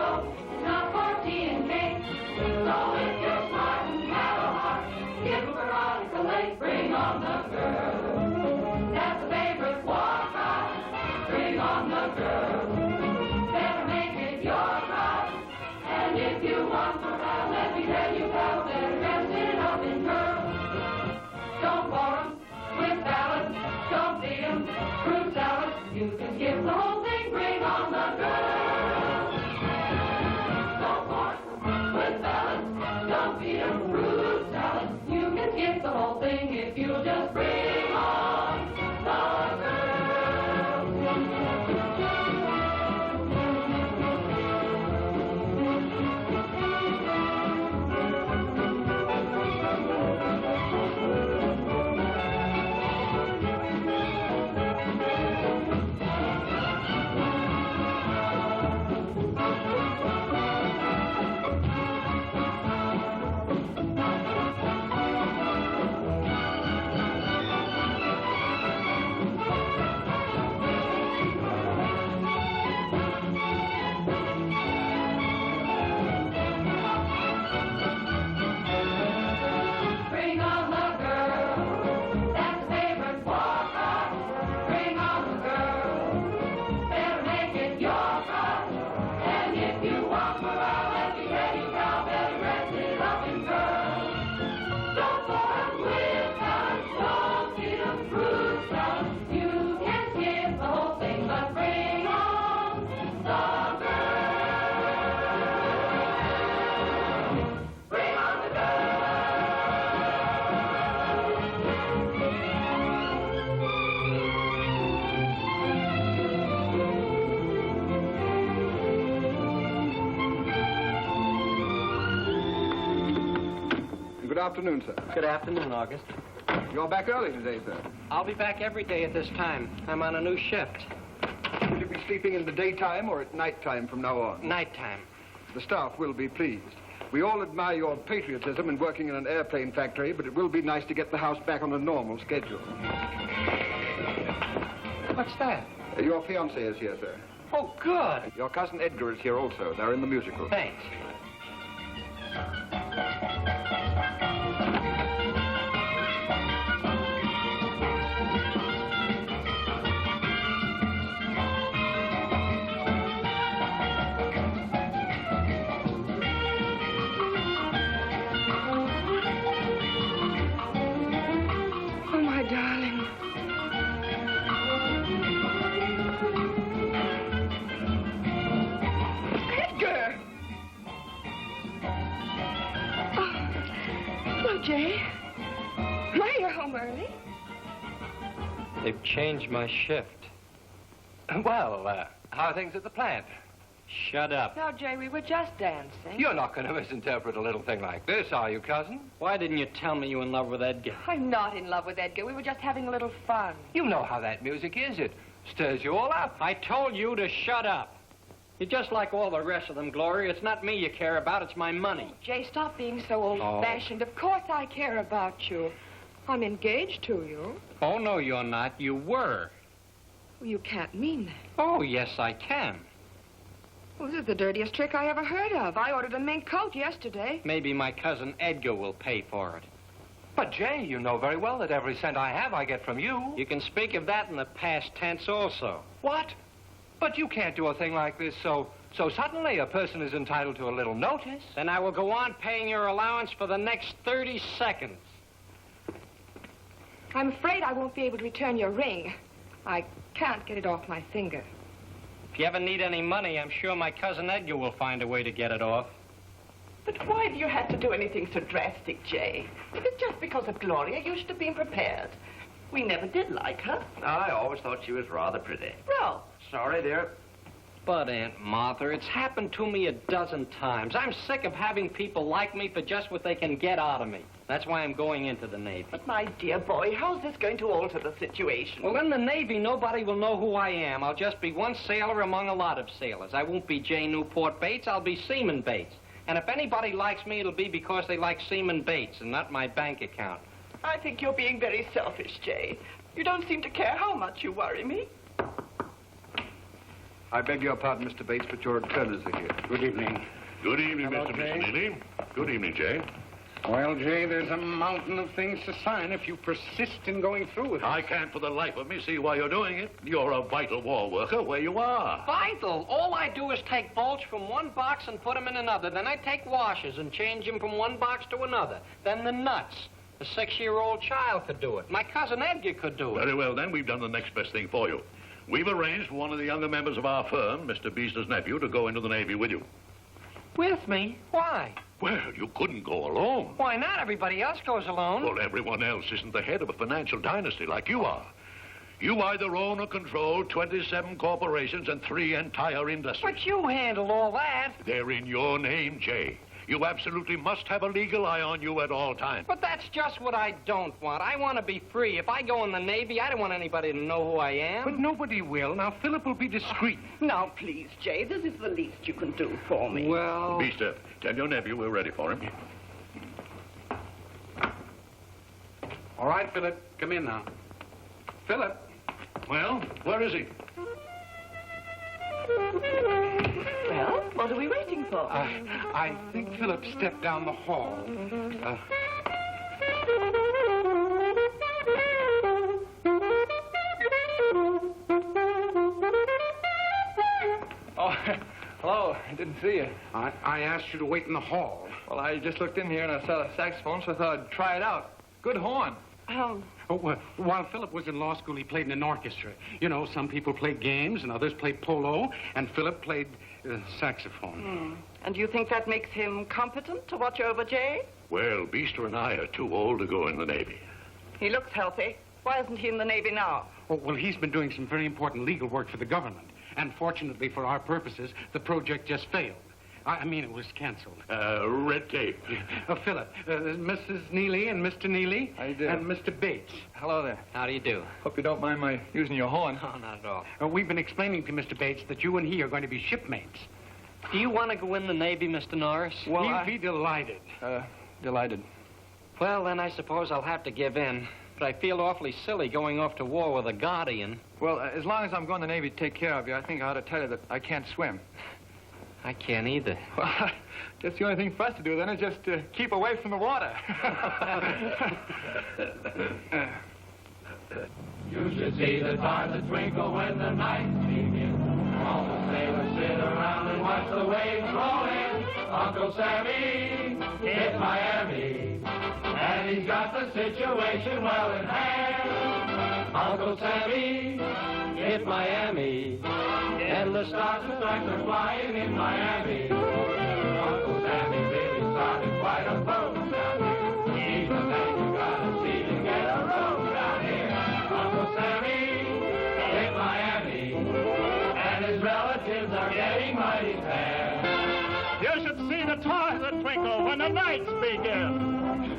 so. It's not for tea and cake. So if you're smart and have a heart, give Veronica Lake, bring on the girl. That's a favorite war cry. Bring on the girl. Better make it your cry. And if you want morale, let me tell you, pal, better dress it up in pearl. Don't bore 'em with ballads, don't feed 'em fruit salad. You can skip the whole thing, bring on the girl. Don't bore 'em with ballads, don't feed 'em fruit salad. You can skip the whole thing if you'll just bring on the girl. Good afternoon, sir. Good afternoon, August. You're back early today, sir. I'll be back every day at this time. I'm on a new shift. Will you be sleeping in the daytime or at nighttime from now on? Nighttime. The staff will be pleased. We all admire your patriotism in working in an airplane factory, but it will be nice to get the house back on a normal schedule. What's that? Your fiancée is here, sir. Oh, good. Your cousin Edgar is here also. They're in the musical. Thanks. Jay. Why, you're home early. They've changed my shift. Well, how are things at the plant? Shut up. No, Jay, we were just dancing. You're not going to misinterpret a little thing like this, are you, cousin? Why didn't you tell me you were in love with Edgar? I'm not in love with Edgar. We were just having a little fun. You know how that music is. It stirs you all up. I told you to shut up. You're just like all the rest of them, Gloria. It's not me you care about, it's my money. Jay, stop being so old-fashioned. Of course I care about you. I'm engaged to you. Oh, no, you're not. You were. Well, you can't mean that. Oh, yes, I can. Well, this is the dirtiest trick I ever heard of. I ordered a mink coat yesterday. Maybe my cousin Edgar will pay for it. But, Jay, you know very well that every cent I have I get from you. You can speak of that in the past tense also. What? But you can't do a thing like this so suddenly. A person is entitled to a little notice. Then I will go on paying your allowance for the next 30 seconds. I'm afraid I won't be able to return your ring. I can't get it off my finger. If you ever need any money, I'm sure my cousin Edgar will find a way to get it off. But why do you have to do anything so drastic, Jay? If it's just because of Gloria, you should have been prepared. We never did like her. I always thought she was rather pretty. Well, Sorry, dear. But, Aunt Martha, it's happened to me a dozen times. I'm sick of having people like me for just what they can get out of me. That's why I'm going into the Navy. but my dear boy, how's this going to alter the situation? Well, in the Navy, nobody will know who I am. I'll just be one sailor among a lot of sailors. I won't be J. Newport Bates. I'll be Seaman Bates. And if anybody likes me, it'll be because they like Seaman Bates and not my bank account. I think you're being very selfish, Jay. You don't seem to care how much you worry me. I beg your pardon, Mr. Bates, but your returners are here. Good evening. Good evening, Hello, Mr. Jay. McSneely. Good evening, Jay. Well, Jay, there's a mountain of things to sign if you persist in going through with it. I can't for the life of me see why you're doing it. You're a vital war worker where you are. Vital. All I do is take bolts from one box and put them in another. Then I take washers and change them from one box to another. Then the nuts. A 6-year-old child could do it. My cousin Edgar could do it. Very well, then. We've done the next best thing for you. We've arranged for one of the younger members of our firm, Mr. Beester's nephew, to go into the Navy with you. With me? Why? Well, you couldn't go alone. Why not? Everybody else goes alone. Well, everyone else isn't the head of a financial dynasty like you are. You either own or control 27 corporations and 3 entire industries. But you handle all that. They're in your name, Jay. You absolutely must have a legal eye on you at all times. But that's just what I don't want. I want to be free. If I go in the Navy, I don't want anybody to know who I am. But nobody will. Now, Philip will be discreet. Now, please, Jay, this is the least you can do for me. Well... Beester, tell your nephew we're ready for him. All right, Philip. Come in now. Philip. Well, where is he? Well, what are we waiting for? I think Philip stepped down the hall. Oh, hello. I didn't see you. I asked you to wait in the hall. Well, I just looked in here and I saw the saxophone, so I thought I'd try it out. Good horn. Oh, well, while Philip was in law school, he played in an orchestra. You know, some people play games and others play polo, and Philip played saxophone. And you think that makes him competent to watch over Jay? Well, Beester and I are too old to go in the Navy. He looks healthy. Why isn't he in the Navy now? Oh, well, he's been doing some very important legal work for the government. And fortunately for our purposes, the just failed. I mean, it was canceled. Red tape. Philip, Mrs. Neely and Mr. Neely. How you doing? And Mr. Bates. Hello there. How do you do? Hope you don't mind my using your horn. No, not at all. We've been explaining to Mr. Bates that you and he are going to be shipmates. Do you want to go in the Navy, Mr. Norris? Well, He'll be delighted. Delighted. Well, then I suppose I'll have to give in. But I feel awfully silly going off to war with a guardian. Well, as long as I'm going to the Navy to take care of you, I think I ought to tell you that I can't swim. I can't either. Well, I guess the only thing for us to do then is just keep away from the water. You should see the stars that twinkle when the nights begin. All the sailors sit around and watch the waves roll in. Uncle Sammy hit Miami, and he's got the situation well in hand. Uncle Sammy hit Miami, and the stars and stripes are flying in Miami. Uncle Sammy really started quite a boom down here. He's the man you gotta see to get a room down here. Uncle Sammy hit Miami, and his relatives are getting mighty sad. You should see the stars that twinkle when the nights begin.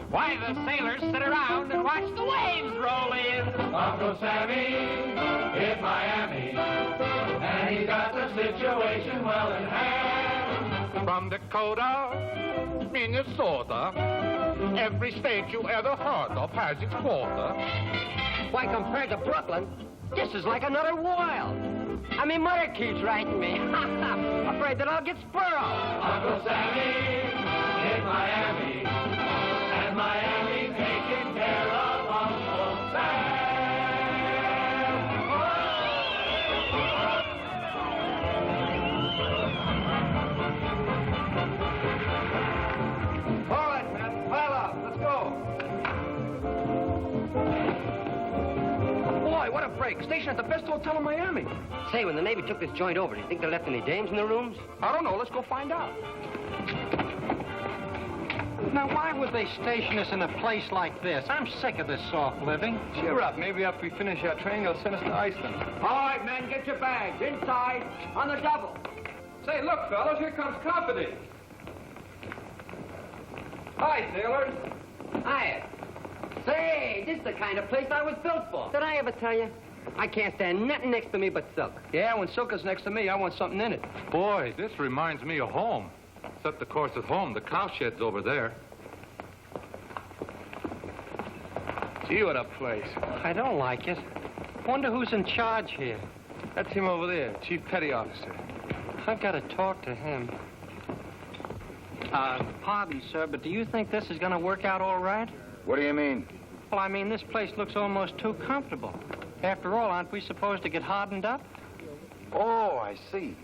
Why, the sailors sit around and watch the waves roll in. Uncle Sammy hit Miami, and he's got the situation well in hand. From Dakota, Minnesota, every state you ever heard of has its quota. Why, compared to Brooklyn, this is like another wild. I mean, Mother keeps writing me. Afraid that I'll get sparrow. Uncle Sammy hit Miami, and Miami's taking care of Uncle Sam. All right, man. Pile up. Let's go. Boy, what a break. Station at the best hotel in Miami. Say, when the Navy took this joint over, do you think they left any dames in the rooms? I don't know. Let's go find out. Now, why would they station us in a place like this? I'm sick of this soft living. Cheer up. Maybe after we finish our training, they'll send us to Iceland. All right, men, get your bags inside on the double. Say, look, fellas, here comes company. Hi, sailors. Hiya. Say, this is the kind of place I was built for. Did I ever tell you? I can't stand nothing next to me but silk. Yeah, when silk is next to me, I want something in it. Boy, this reminds me of home. Except, of course, at home, the cow shed's over there. Gee, what a place. I don't like it. Wonder who's in charge here. That's him over there, Chief Petty Officer. I've got to talk to him. Pardon, sir, but do you think this is going to work out all right? What do you mean? Well, I mean, this place looks almost too comfortable. After all, aren't we supposed to get hardened up? Oh, I see.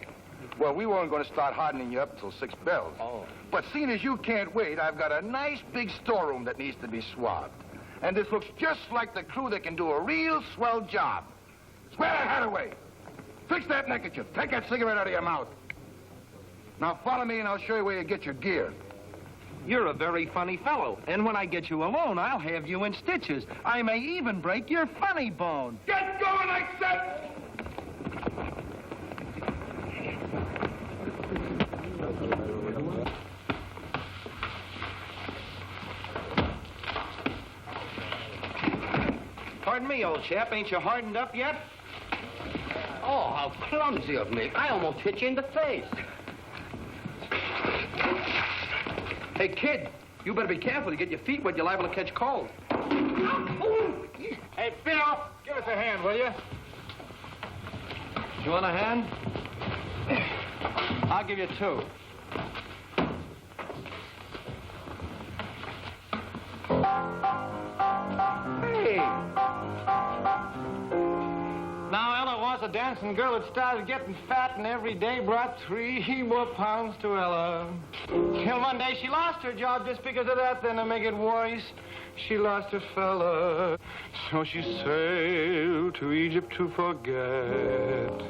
Well, we weren't going to start hardening you up until 6 bells. Oh. But seeing as you can't wait, I've got a nice big storeroom that needs to be swabbed. And this looks just like the crew that can do a real swell job. Swear that hat away. Fix that neckerchief. Take that cigarette out of your mouth. Now follow me and I'll show you where you get your gear. You're a very funny fellow. And when I get you alone, I'll have you in stitches. I may even break your funny bone. Get going, I said! Pardon me, old chap. Ain't you hardened up yet? Oh, how clumsy of me. I almost hit you in the face. Hey, kid, you better be careful. You get your feet wet, you're liable to catch cold. Hey, Phil, give us a hand, will you? You want a hand? I'll give you 2. Hey! Now, Ella was a dancing girl that started getting fat and every day brought 3 more pounds to Ella. Till one day she lost her job just because of that. Then to make it worse, she lost her fella. So she sailed to Egypt to forget.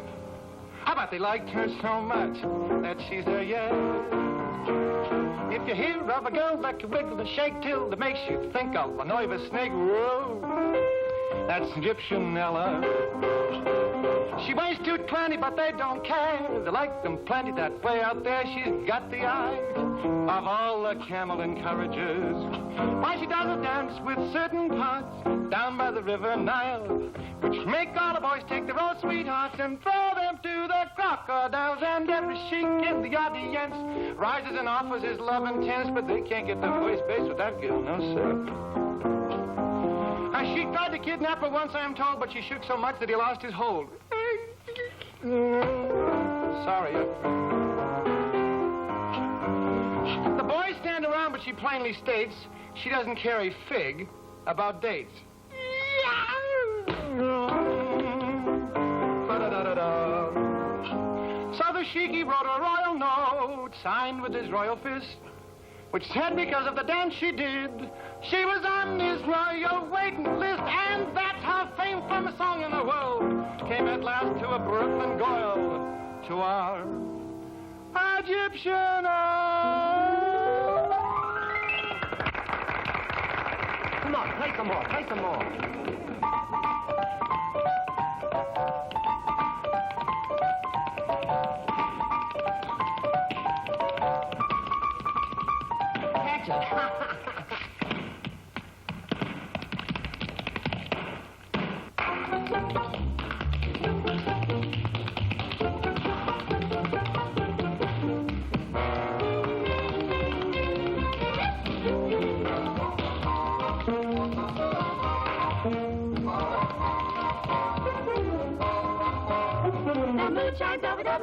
How about they liked her so much that she's there yet? If you hear of a girl that can wiggle and shake till it makes you think of a nervous snake, whoa, that's Egyptian Ella. She weighs 220, but they don't care. They like them plenty that way out there. She's got the eye of all the camel encouragers. Why, she does a dance with certain parts down by the river Nile, which make all the boys take their old sweethearts and throw them to the crocodiles. And every sheik in the audience rises and offers his love intense, but they can't get the first base without girl, no sir. She tried to kidnap her once, I am told, but she shook so much that he lost his hold. Sorry. The boys stand around, but she plainly states she doesn't care a fig about dates. So the sheiky wrote a royal note, signed with his royal fist, which said because of the dance she did, she was on his royal waiting list. And that's how fame from a song in the world came at last to a Brooklyn girl, to our Egyptian Ella. Come on, play some more, play some more. Catch it. Shines over the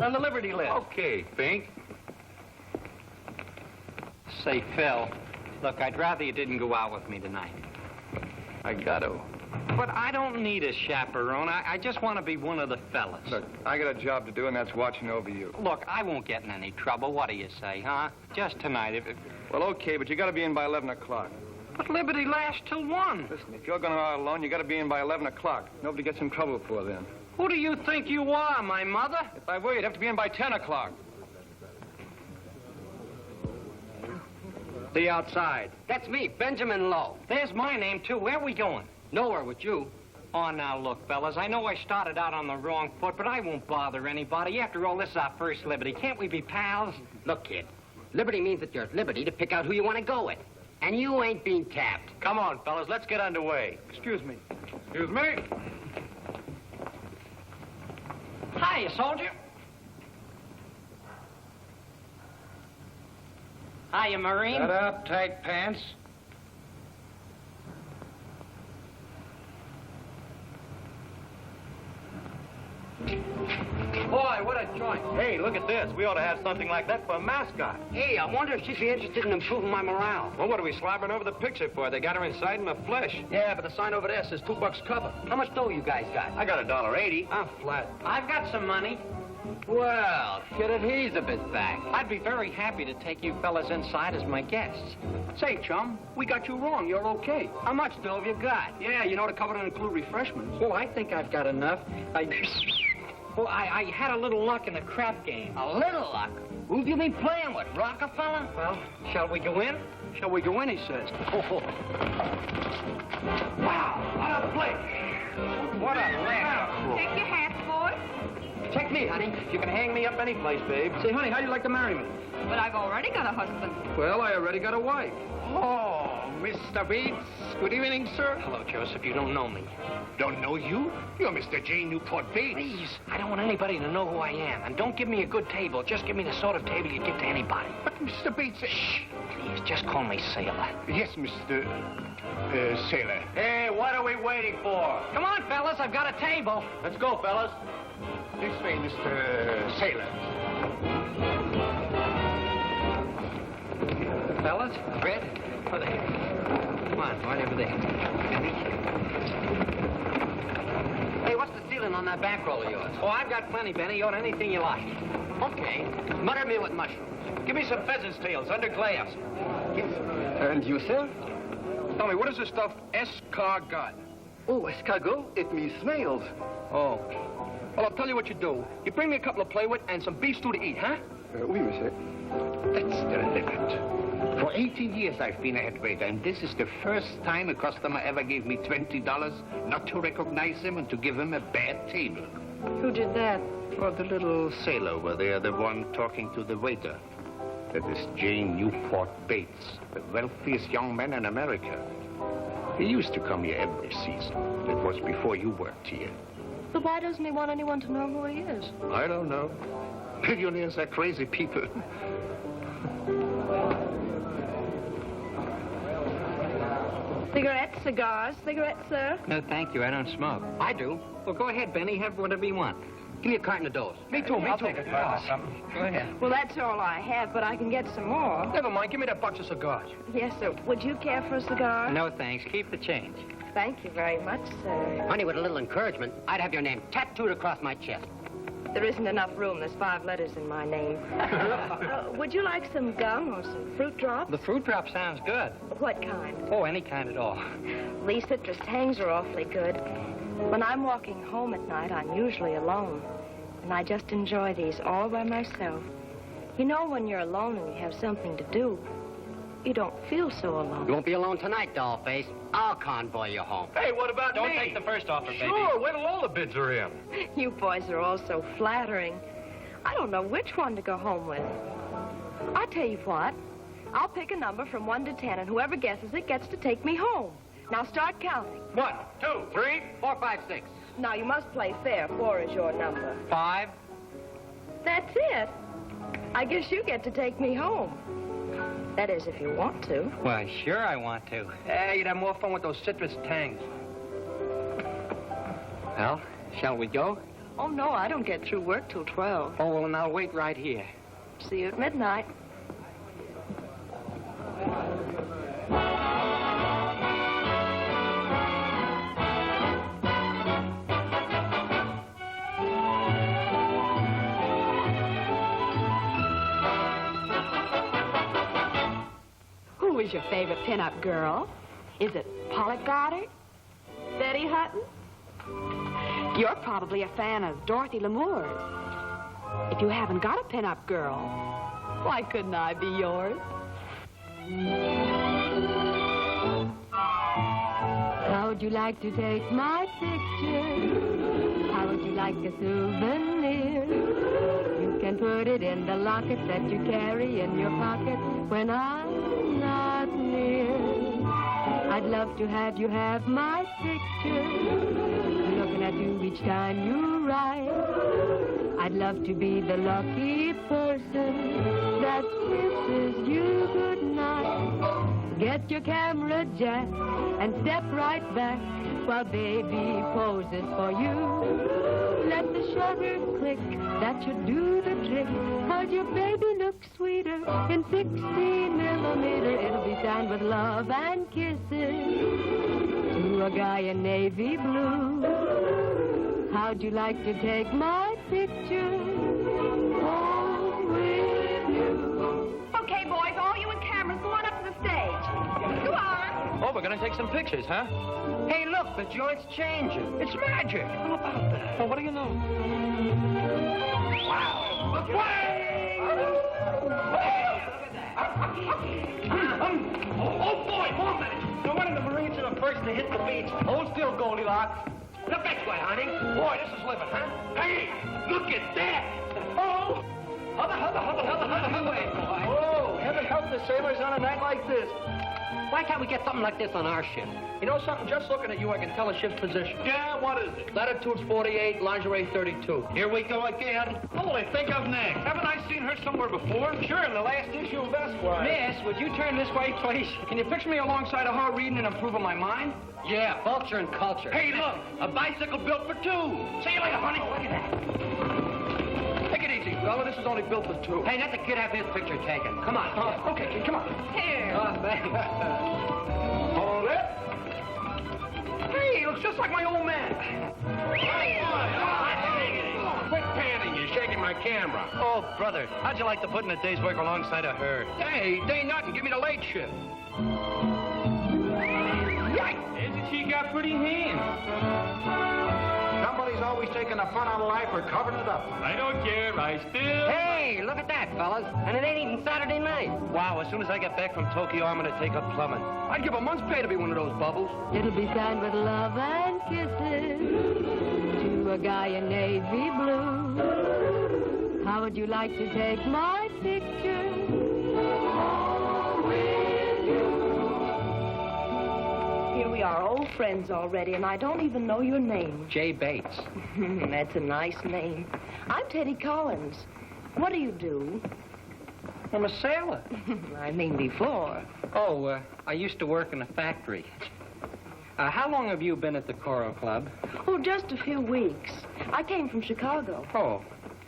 on the Liberty list. Okay, Fink. Say, Phil, look, I'd rather you didn't go out with me tonight. I got to. But I don't need a chaperone. I just want to be one of the fellas. Look, I got a job to do, and that's watching over you. Look, I won't get in any trouble. What do you say, huh? Just tonight. Well, okay, but you got to be in by 11 o'clock. But Liberty lasts till 1. Listen, if you're going out alone, you got to be in by 11 o'clock. Nobody gets in trouble before then. Who do you think you are, my mother? If I were, you'd have to be in by 10 o'clock. See you outside. That's me, Benjamin Lowe. There's my name, too. Where are we going? Nowhere with you. Oh, now, look, fellas, I know I started out on the wrong foot, but I won't bother anybody. After all, this is our first Liberty. Can't we be pals? Look, kid, Liberty means that you're at liberty to pick out who you want to go with. And you ain't being tapped. Come on, fellas, let's get underway. Excuse me. Excuse me. Hiya, soldier. Hiya, Marine. Shut up, tight pants. Boy, what a joint. Hey, look at this. We ought to have something like that for a mascot. Hey, I wonder if she'd be interested in improving my morale. Well, what are we slobbering over the picture for? They got her inside in the flesh. Yeah, but the sign over there says $2 cover. How much dough you guys got? I got $1.80. I'm flat. I've got some money. Well, get it, he's a bit back. I'd be very happy to take you fellas inside as my guests. Say, chum, we got you wrong. You're okay. How much dough have you got? Yeah, you know the cover doesn't include refreshments. Well, I think I've got enough. I had a little luck in the crap game. A little luck? Who have you been playing with, Rockefeller? Well, shall we go in? Shall we go in, he says. Wow, what a play. What a laugh. Take your hats, boys. Check me, honey. You can hang me up any place, babe. Say, honey, how'd you like to marry me? But I've already got a husband. Well, I already got a wife. Oh, Mr. Bates. Good evening, sir. Hello, Joseph. You don't know me. Don't know you? You're Mr. J. Newport Bates. Please, I don't want anybody to know who I am. And don't give me a good table. Just give me the sort of table you give to anybody. But, Mr. Bates... Shh. Please, just call me Sailor. Yes, Mr. Sailor. Hey, what are we waiting for? Come on, fellas. I've got a table. Let's go, fellas. This way, Mr. Sailor. Fellas, bread? Over there. Come on, right over there. Hey, what's the ceiling on that bankroll of yours? Oh, I've got plenty, Benny. You want anything you like. Okay. Butter me with mushrooms. Give me some pheasant's tails under glass. And you, sir? Tell me, what is this stuff escargot? Oh, escargot? It means snails. Oh. Well, I'll tell you what you do. You bring me a couple of play with and some beef stew to eat, huh? Oui, monsieur. That's the limit. For 18 years I've been a head waiter, and this is the first time a customer ever gave me $20 not to recognize him and to give him a bad table. Who did that? Oh, the little sailor over there, the one talking to the waiter. That is Jane Newport Bates, the wealthiest young man in America. He used to come here every season. It was before you worked here. But why doesn't he want anyone to know who he is? I don't know. Millionaires are crazy people. Cigarettes, cigars, cigarettes, sir? No, thank you. I don't smoke. I do. Well, go ahead, Benny. Have whatever you want. Give me a carton of doughs. Me too, me I'll too. take a carton of something. Go ahead. Well, that's all I have, but I can get some more. Never mind, give me that box of cigars. Yes, sir. Would you care for a cigar? No, thanks. Keep the change. Thank you very much, sir. Honey, with a little encouragement, I'd have your name tattooed across my chest. There isn't enough room. There's 5 letters in my name. Would you like some gum or some fruit drops? The fruit drop sounds good. What kind? Oh, any kind at all. These citrus tangs are awfully good. When I'm walking home at night, I'm usually alone. And I just enjoy these all by myself. You know, when you're alone and you have something to do, you don't feel so alone. You won't be alone tonight, dollface. I'll convoy you home. Hey, what about Don't me? take the first offer, baby. Sure, wait till all the bids are in. You boys are all so flattering. I don't know which one to go home with. I'll tell you what. I'll pick a number from 1 to 10, and whoever guesses it gets to take me home. Now start counting. 1, 2, 3, 4, 5, 6. Now, you must play fair. 4 is your number. 5. That's it. I guess you get to take me home. That is, if you want to. Well, sure I want to. Hey, you'd have more fun with those citrus tangs. Well, shall we go? Oh, no, I don't get through work till 12. Oh, well, then I'll wait right here. See you at midnight. Who is your favorite pinup girl? Is it Polly Goddard? Betty Hutton? You're probably a fan of Dorothy Lamour. If you haven't got a pinup girl, why couldn't I be yours? How would you like to take my picture? How would you like a souvenir? You can put it in the locket that you carry in your pocket when I'm not near. I'd love to have you have my picture, looking at you each time you write. I'd love to be the lucky person that kisses you goodnight. Get your camera, Jack, and step right back while baby poses for you. Let the shutter click, that should do the trick, 'cause your baby looks sweeter in 16 millimeter. It'll be signed with love and kisses to a guy in navy blue. How'd you like to take my picture home with you? Okay, boys, all you and cameras, go on up to the stage. Go on. Oh, we're going to take some pictures, huh? Hey, look, the joint's changing. It's magic. How about that? Well, what do you know? Wow. Look Oh, boy, more minutes. No wonder the Marines are the first to hit the beach. Hold still, Goldilocks. Look that way, honey. Boy, this is living, huh? Hey, look at that. Oh. Hubba, way, boy. Oh, heaven help the sailors on a night like this. Why can't we get something like this on our ship? You know something? Just looking at you, I can tell a ship's position. Yeah, what is it? Latitude's 48, lingerie 32. Here we go again. Holy, think of next. Haven't I seen her somewhere before? Sure, in the last issue of Esquire. Miss, would you turn this way, please? Can you picture me alongside of her reading and improving my mind? Yeah, vulture and culture. Hey, look, a bicycle built for two. See you later, honey. Look at that. Take it easy, fella. This is only built for two. Hey, let the kid have his picture taken. Come on. Okay, kid, come on. Here. Oh, thanks. Hold it. Hey, he looks just like my old man. Quit panting. You're shaking my camera. Oh, brother, how'd you like to put in a day's work alongside of her? Hey, day nothing. Give me the late shift. Isn't she got pretty hands? Somebody's always taking the fun out of life or covering it up. I don't care. I still... Hey, look at that, fellas. And it ain't even Saturday night. Wow, as soon as I get back from Tokyo, I'm going to take up plumbing. I'd give a month's pay to be one of those bubbles. It'll be signed with love and kisses to a guy in navy blue. How would you like to take my picture home with you? Here we are, old friends already, and I don't even know your name. Jay Bates. That's a nice name. I'm Teddy Collins. What do you do? I'm a sailor. I mean before. Oh, I used to work in a factory. How long have you been at the Choral Club? Oh, just a few weeks. I came from Chicago. Oh,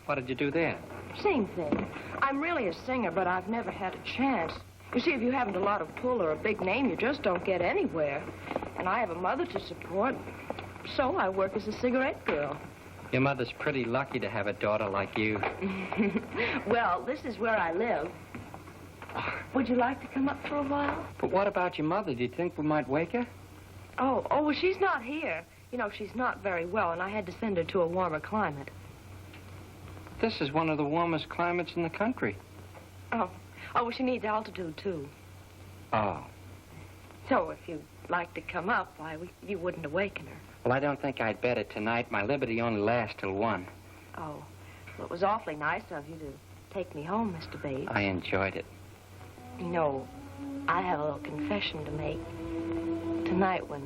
what did you do there? Same thing. I'm really a singer, but I've never had a chance. You see, if you haven't a lot of pull or a big name, you just don't get anywhere. And I have a mother to support, so I work as a cigarette girl. Your mother's pretty lucky to have a daughter like you. Well, this is where I live. Would you like to come up for a while? But what about your mother? Do you think we might wake her? Oh, well, she's not here. You know, she's not very well, and I had to send her to a warmer climate. This is one of the warmest climates in the country. Oh, well, she needs altitude, too. Oh. So if you'd like to come up, why, you wouldn't awaken her. Well, I don't think I'd better tonight. My liberty only lasts till 1. Oh, well, it was awfully nice of you to take me home, Mr. Bates. I enjoyed it. You know, I have a little confession to make. Tonight, when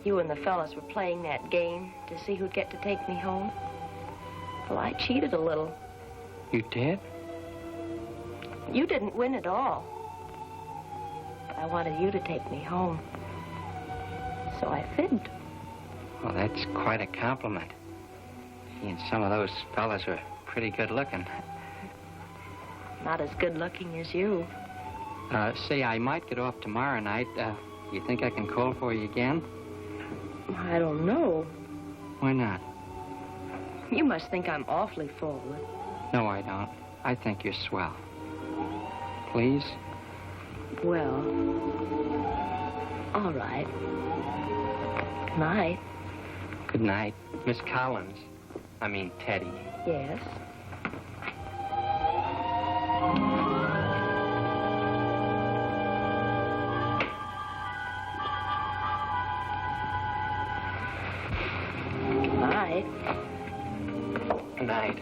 you and the fellas were playing that game to see who'd get to take me home, well, I cheated a little. You did? You didn't win at all. But I wanted you to take me home. So I fibbed. Well, that's quite a compliment. And some of those fellas are pretty good looking. Not as good looking as you. Say, I might get off tomorrow night. You think I can call for you again? I don't know. Why not? You must think I'm awfully forward. No, I don't. I think you're swell. Please? Well, all right. Good night. Good night. Miss Collins. I mean, Teddy. Yes. Good night. Good night.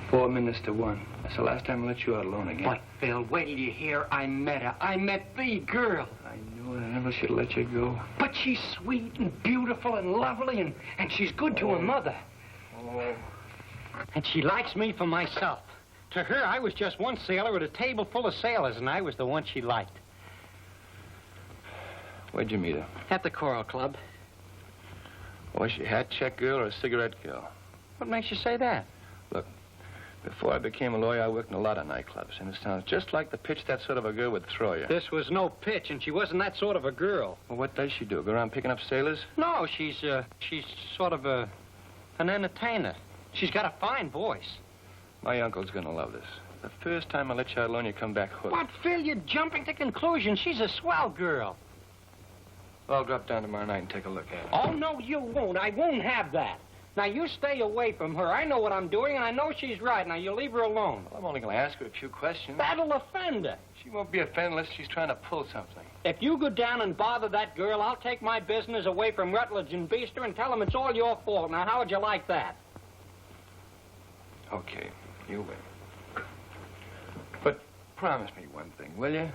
Four minutes to 1. That's the last time I let you out alone again. But, Phil, wait till you hear I met her. I met the girl. I knew it. I never should have let you go. But she's sweet and beautiful and lovely, and she's good to her mother. Oh. And she likes me for myself. To her, I was just one sailor at a table full of sailors, and I was the one she liked. Where'd you meet her? At the Choral Club. Was she a hat check girl or a cigarette girl? What makes you say that? Look, before I became a lawyer, I worked in a lot of nightclubs, and it sounds just like the pitch that sort of a girl would throw you. This was no pitch, and she wasn't that sort of a girl. Well, what does she do? Go around picking up sailors? No, she's sort of an entertainer. She's got a fine voice. My uncle's gonna love this. The first time I let you out alone, you come back hooked. What, Phil? You're jumping to conclusions. She's a swell girl. Well, I'll drop down tomorrow night and take a look at her. Oh, no, you won't. I won't have that. Now, you stay away from her. I know what I'm doing, and I know she's right. Now, you leave her alone. Well, I'm only going to ask her a few questions. That'll offend her. She won't be offended unless she's trying to pull something. If you go down and bother that girl, I'll take my business away from Rutledge and Beester and tell them it's all your fault. Now, how would you like that? Okay, you win. But promise me one thing, will you?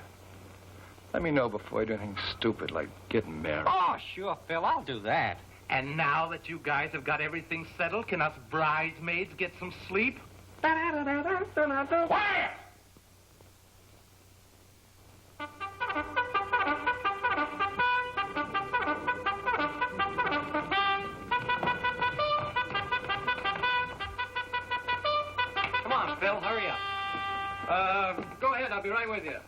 Let me know before you do anything stupid like getting married. Oh, sure, Phil. I'll do that. And now that you guys have got everything settled, can us bridesmaids get some sleep? Quiet! Come on, Phil. Hurry up. Go ahead. I'll be right with you.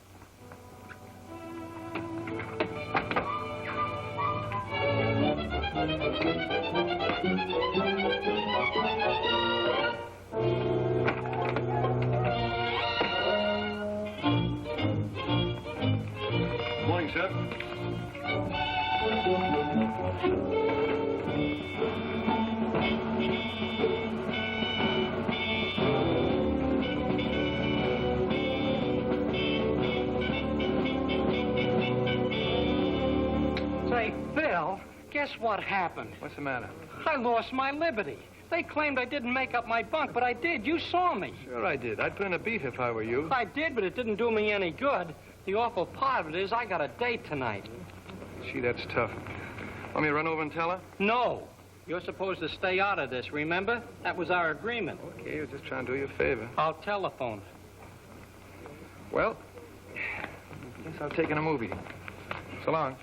Morning, sir. Say, Phil, guess what happened? What's the matter? I lost my liberty. They claimed I didn't make up my bunk, but I did. You saw me. Sure I did. I'd put in a beef if I were you. I did, but it didn't do me any good. The awful part of it is I got a date tonight. Gee, that's tough. Want me to run over and tell her? No. You're supposed to stay out of this, remember? That was our agreement. Okay, I was just trying to do you a favor. I'll telephone. Well, guess I'll take in a movie. So long.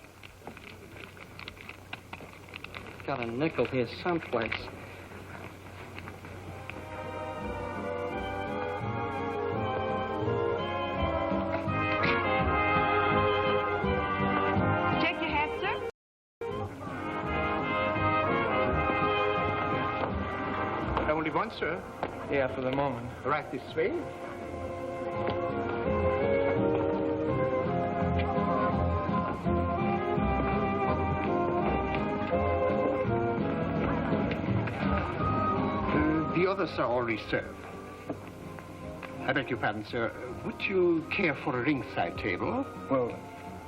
Got a nickel here someplace. Check your hat, sir. Only once, sir. Yeah, for the moment. Right this way. The others are already served. I beg your pardon, sir. Would you care for a ringside table? Well,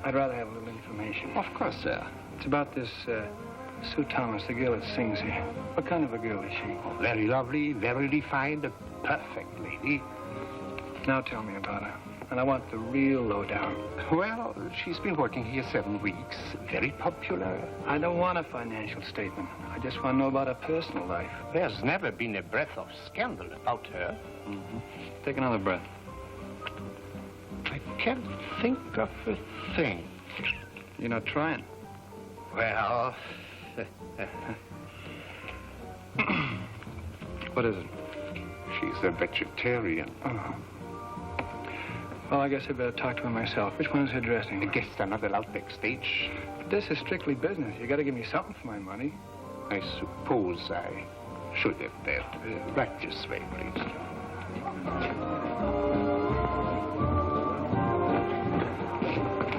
I'd rather have a little information. Of course, sir. It's about this, Sue Thomas, the girl that sings here. What kind of a girl is she? Oh, very lovely, very refined, a perfect lady. Now tell me about her. and I want the real lowdown. Well, she's been working here 7 weeks. Very popular. I don't want a financial statement. I just want to know about her personal life. There's never been a breath of scandal about her. Mm-hmm. Take another breath. I can't think of a thing. You're not trying. Well... What is it? She's a vegetarian. Oh. Well, I guess I better talk to her myself. Which one is her dressing? Guests are not allowed backstage. But this is strictly business. You got to give me something for my money. I suppose I should have that. Right this way, please.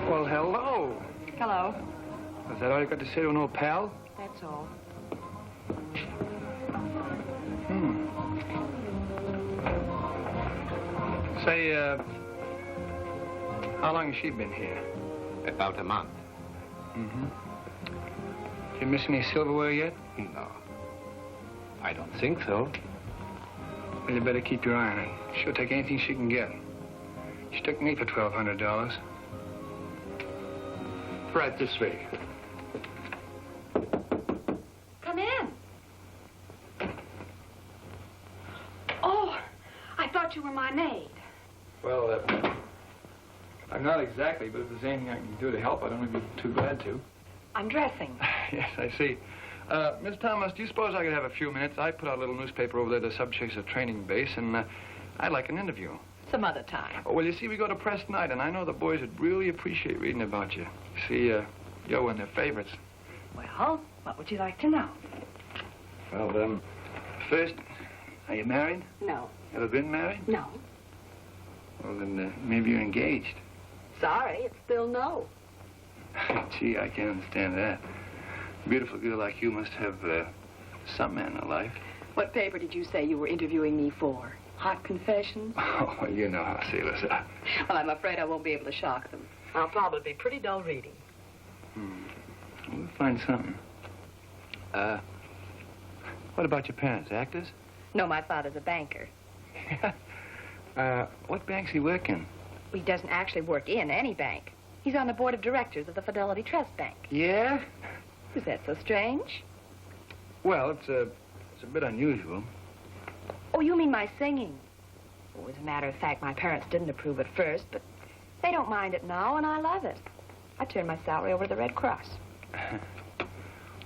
Well, hello. Hello. Is that all you got to say to an old pal? That's all. Say, how long has she been here? About a month. Mm-hmm. You miss any silverware yet? No. I don't think so. Well, you better keep your eye on it. She'll take anything she can get. She took me for $1,200. Right this way. Come in. Oh, I thought you were my maid. Well, I'm not exactly, but if there's anything I can do to help, I'd only be too glad to. I'm dressing. Yes, I see. Miss Thomas, do you suppose I could have a few minutes? I put out a little newspaper over there, the Subchaser Training Base, and I'd like an interview. Some other time. Oh, well, you see, we go to press night, and I know the boys would really appreciate reading about you. See, you're one of their favorites. Well, what would you like to know? Well, first, are you married? No. Ever been married? No. Well, then maybe you're engaged. Sorry, it's still no. Gee, I can't understand that. A beautiful girl like you must have some man in her life. What paper did you say you were interviewing me for? Hot Confessions? Oh, well, you know how sailors are. Well, I'm afraid I won't be able to shock them. I'll probably be pretty dull reading. We'll find something. What about your parents? Actors? No, my father's a banker. What bank's he work in? He doesn't actually work in any bank. He's on the board of directors of the Fidelity Trust Bank. Yeah? Is that so strange? Well, it's a bit unusual. Oh, you mean my singing? Oh, as a matter of fact, my parents didn't approve at first, but they don't mind it now, and I love it. I turned my salary over to the Red Cross.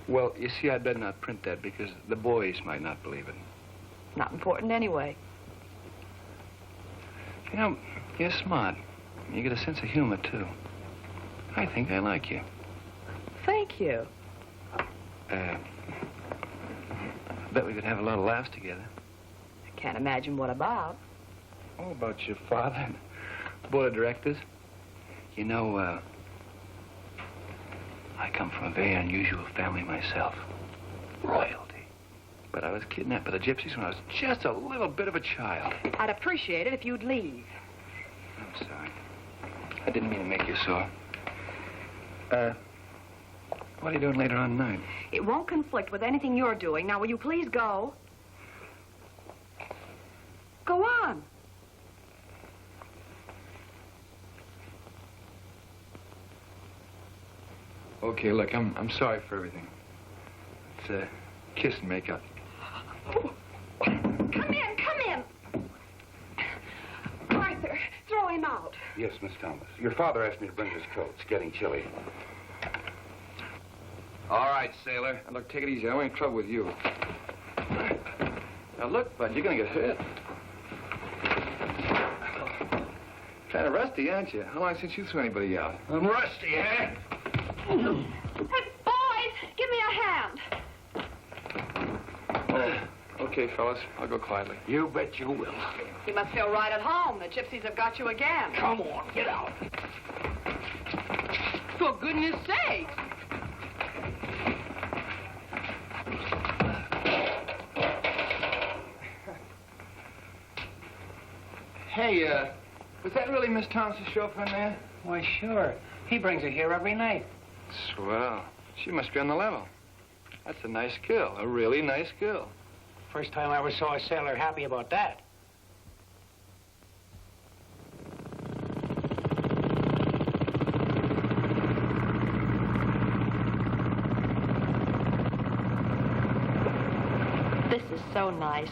Well, you see, I'd better not print that because the boys might not believe it. Not important anyway. You know, you're smart. You get a sense of humor, too. I think I like you. Thank you. Bet we could have a lot of laughs together. I can't imagine what about. Oh, about your father and board of directors. You know, I come from a very unusual family myself. Royalty. But I was kidnapped by the gypsies when I was just a little bit of a child. I'd appreciate it if you'd leave. I'm sorry. I didn't mean to make you sore. What are you doing later on tonight? It won't conflict with anything you're doing. Now, will you please go? Go on. Okay, look, I'm sorry for everything. It's a kiss and make up. Come in. Arthur, throw him out. Yes, Miss Thomas. Your father asked me to bring this coat. It's getting chilly. All right, sailor. Now, look, take it easy. I don't want any trouble with you. Now, look, bud, you're going to get hurt. Kind of rusty, aren't you? How long since you threw anybody out? I'm rusty, eh? Hey, boys, give me a hand. Okay, fellas. I'll go quietly. You bet you will. You must feel right at home. The gypsies have got you again. Come on, get out. For goodness sake. Hey, was that really Miss Thomas's chauffeur in there? Why, sure. He brings her here every night. Swell. She must be on the level. That's a nice girl. A really nice girl. First time I ever saw a sailor happy about that. This is so nice.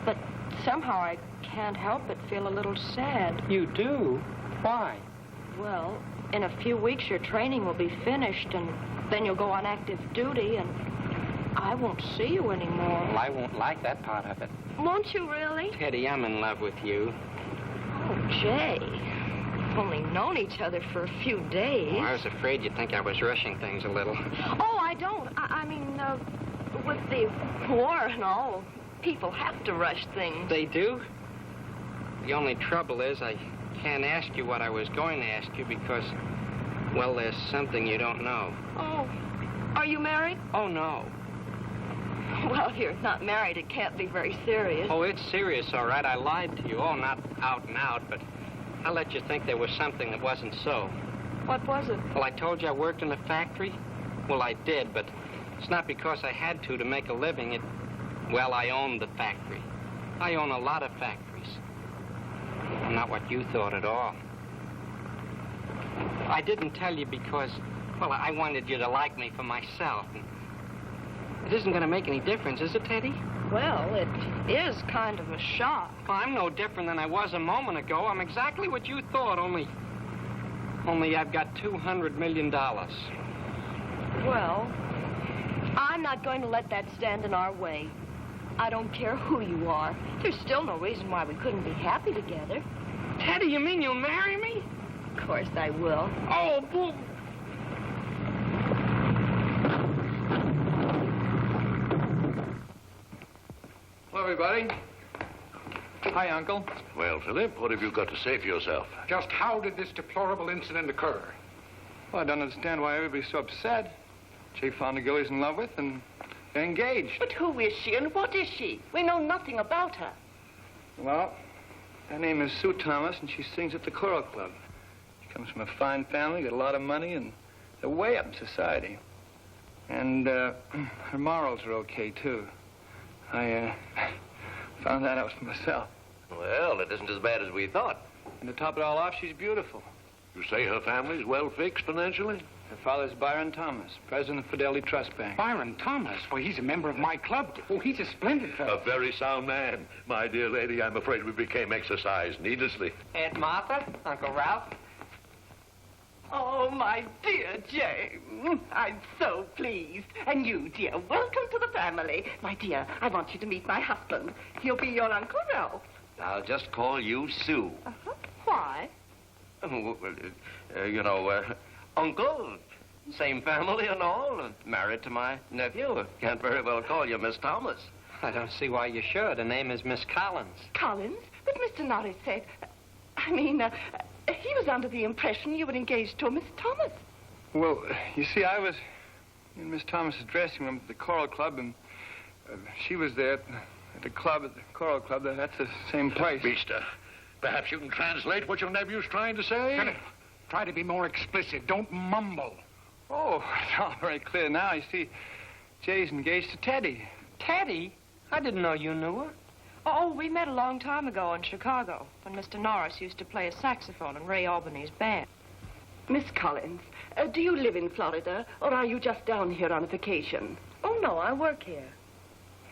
But somehow I can't help but feel a little sad. You do? Why? Well, in a few weeks your training will be finished, and then you'll go on active duty, and I won't see you anymore. Well, I won't like that part of it. Won't you really? Teddy, I'm in love with you. Oh, Jay. We've only known each other for a few days. Oh, I was afraid you'd think I was rushing things a little. Oh, I don't. I mean, with the war and all, people have to rush things. They do? The only trouble is I can't ask you what I was going to ask you because, well, there's something you don't know. Oh, are you married? Oh, no. Well, if you're not married, it can't be very serious. Oh, it's serious, all right. I lied to you. Oh, not out and out, but I let you think there was something that wasn't so. What was it? Well, I told you I worked in a factory. Well, I did, but it's not because I had to make a living. Well, I owned the factory. I own a lot of factories. I'm not what you thought at all. I didn't tell you because, well, I wanted you to like me for myself. And it isn't going to make any difference, is it, Teddy? Well, it is kind of a shock. Well, I'm no different than I was a moment ago. I'm exactly what you thought, only I've got $200 million. Well, I'm not going to let that stand in our way. I don't care who you are. There's still no reason why we couldn't be happy together. Teddy, you mean you'll marry me? Of course I will. Oh, boo. Hello, everybody. Hi, Uncle. Well, Philip, what have you got to say for yourself? Just how did this deplorable incident occur? Well, I don't understand why everybody's so upset. Jay found a girl he's in love with, and they're engaged. But who is she and what is she? We know nothing about her. Well, her name is Sue Thomas, and she sings at the choral club. She comes from a fine family, got a lot of money, and they're way up in society. And her morals are okay, too. I found that out for myself. Well, it isn't as bad as we thought. And to top it all off, she's beautiful. You say her family's well fixed financially? Her father's Byron Thomas, president of Fidelity Trust Bank. Byron Thomas? Well, he's a member of my club. Oh, he's a splendid fellow. A very sound man. My dear lady, I'm afraid we became exercised needlessly. Aunt Martha, Uncle Ralph. Oh, my dear James. I'm so pleased. And you, dear, welcome to the family. My dear, I want you to meet my husband. He'll be your Uncle Ralph. I'll just call you Sue. Why? Uncle, same family and all. Married to my nephew. Can't very well call you Miss Thomas. I don't see why you should. Her name is Miss Collins. Collins? But Mr. Norris said... he was under the impression you were engaged to Miss Thomas. Well, you see, I was in Miss Thomas's dressing room at the choral club, and she was there at the choral club. That's the same place. Beaster, perhaps you can translate what your nephew's trying to say? Philip, try to be more explicit. Don't mumble. Oh, it's all very clear now. You see, Jay's engaged to Teddy. Teddy? I didn't know you knew her. Oh, we met a long time ago in Chicago when Mr. Norris used to play a saxophone in Ray Albany's band. Miss Collins, do you live in Florida, or are you just down here on a vacation? Oh, no, I work here.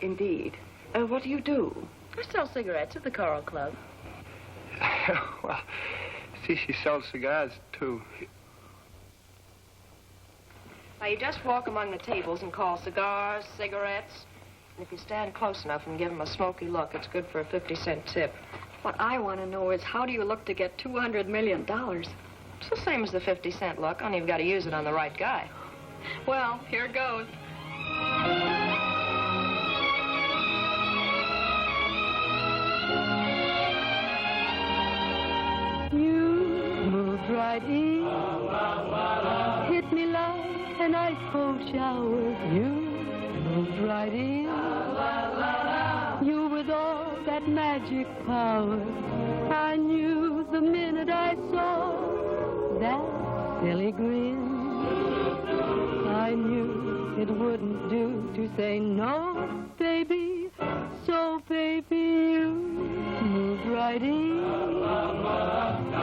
Indeed. What do you do? I sell cigarettes at the choral club. Well, see, she sells cigars, too. Now, you just walk among the tables and call cigars, cigarettes. And if you stand close enough and give them a smoky look, it's good for a 50-cent tip. What I want to know is, how do you look to get $200 million? It's the same as the 50-cent look, only you've got to use it on the right guy. Well, here goes. You moved right in, hit me like an ice cold shower. You moved right in, you with all that magic power. I knew the minute I saw that silly grin, I knew it wouldn't do to say no, baby. So, baby, you moved right in,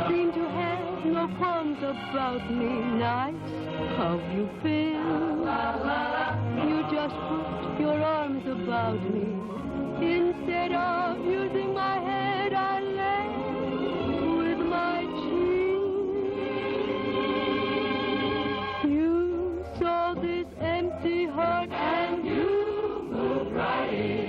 seemed to have no qualms arms about me nice. How you feel? You just put your arms about me. Instead of using my head, I lay with my cheek. You saw this empty heart and you moved right in.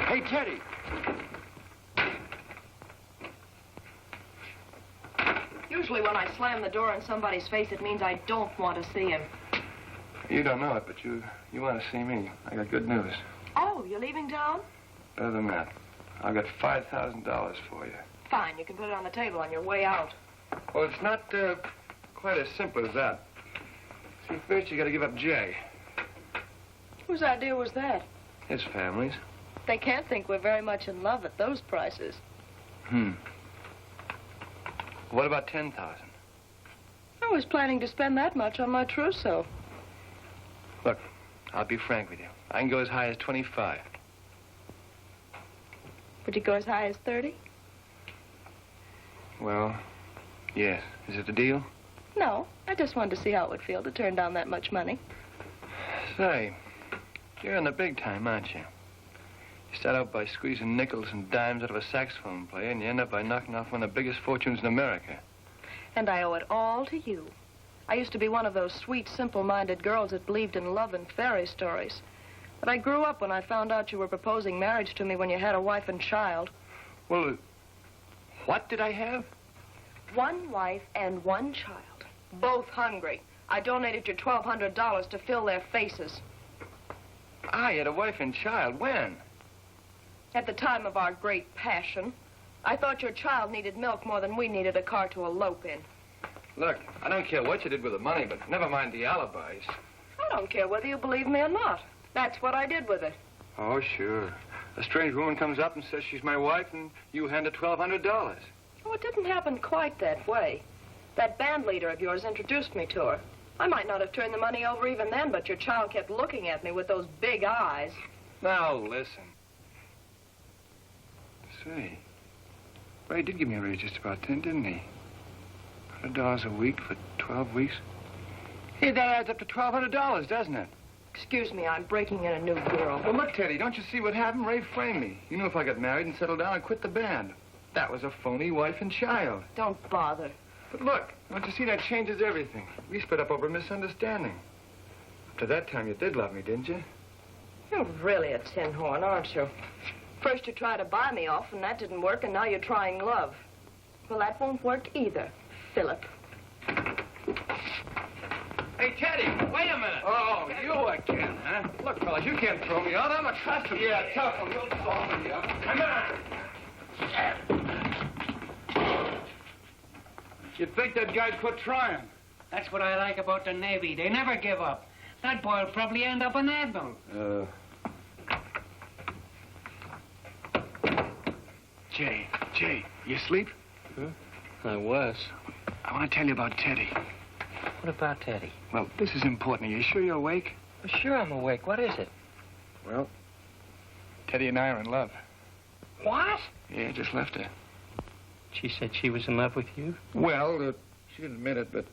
Hey, Teddy. Usually when I slam the door in somebody's face, it means I don't want to see him. You don't know it, but you want to see me. I got good news. Oh, you're leaving town? Better than that. I've got $5,000 for you. Fine, you can put it on the table on your way out. Well, it's not quite as simple as that. See, first you got to give up Jay. Whose idea was that? His family's. They can't think we're very much in love at those prices. What about 10,000? I was planning to spend that much on my trousseau. Look, I'll be frank with you. I can go as high as 25. Would you go as high as 30? Well, yes. Is it the deal? No, I just wanted to see how it would feel to turn down that much money. Say, you're in the big time, aren't you? You start out by squeezing nickels and dimes out of a saxophone player, and you end up by knocking off one of the biggest fortunes in America. And I owe it all to you. I used to be one of those sweet, simple-minded girls that believed in love and fairy stories. But I grew up when I found out you were proposing marriage to me when you had a wife and child. Well, what did I have? 1 wife and 1 child. Both hungry. I donated your $1,200 to fill their faces. I had a wife and child. When? At the time of our great passion. I thought your child needed milk more than we needed a car to elope in. Look, I don't care what you did with the money, but never mind the alibis. I don't care whether you believe me or not. That's what I did with it. Oh, sure. A strange woman comes up and says she's my wife, and you hand her $1,200. Oh, it didn't happen quite that way. That band leader of yours introduced me to her. I might not have turned the money over even then, but your child kept looking at me with those big eyes. Now, listen. Say, Ray did give me a raise just about then, didn't he? $100 a week for 12 weeks. Hey, that adds up to $1,200, doesn't it? Excuse me, I'm breaking in a new girl. Well, look, Teddy, don't you see what happened? Ray framed me. You knew if I got married and settled down, I'd quit the band. That was a phony wife and child. Don't bother. But look, don't you see that changes everything? We split up over a misunderstanding. Up to that time, you did love me, didn't you? You're really a tin horn, aren't you? First you tried to buy me off, and that didn't work, and now you're trying love. Well, that won't work either, Philip. Hey, Teddy, wait a minute. Oh, you again, huh? Look, fellas, you can't throw me out. I'm a customer. Yeah, tough one. We'll solve me up. Come on. You'd think that guy'd quit trying. That's what I like about the Navy. They never give up. That boy'll probably end up an admiral. Jay, you asleep? Huh? I was. I want to tell you about Teddy. What about Teddy? Well, this is important. Are you sure you're awake? Well, sure I'm awake. What is it? Well, Teddy and I are in love. What? Yeah, just left her. She said she was in love with you? Well, she didn't admit it, but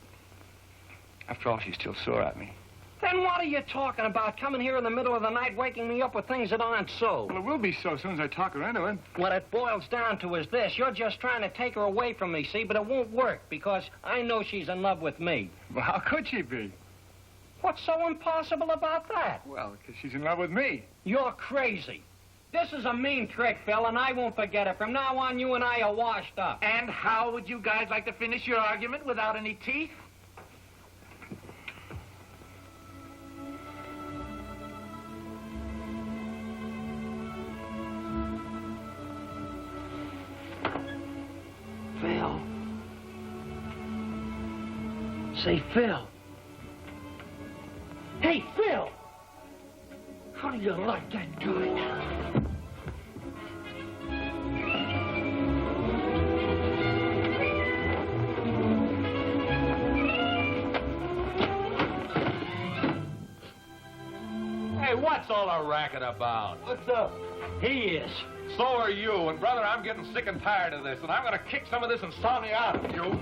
after all, she's still sore at me. Then what are you talking about? Coming here in the middle of the night, waking me up with things that aren't so. Well, it will be so as soon as I talk her into it. What it boils down to is this. You're just trying to take her away from me, see? But it won't work because I know she's in love with me. Well, how could she be? What's so impossible about that? Well, because she's in love with me. You're crazy. This is a mean trick, Phil, and I won't forget it. From now on, you and I are washed up. And how would you guys like to finish your argument without any teeth? Phil. Say, Phil. Hey, Phil! How do you like that guy? Hey, what's all the racket about? What's up? He is. So are you. And, brother, I'm getting sick and tired of this, and I'm going to kick some of this insomnia out of you.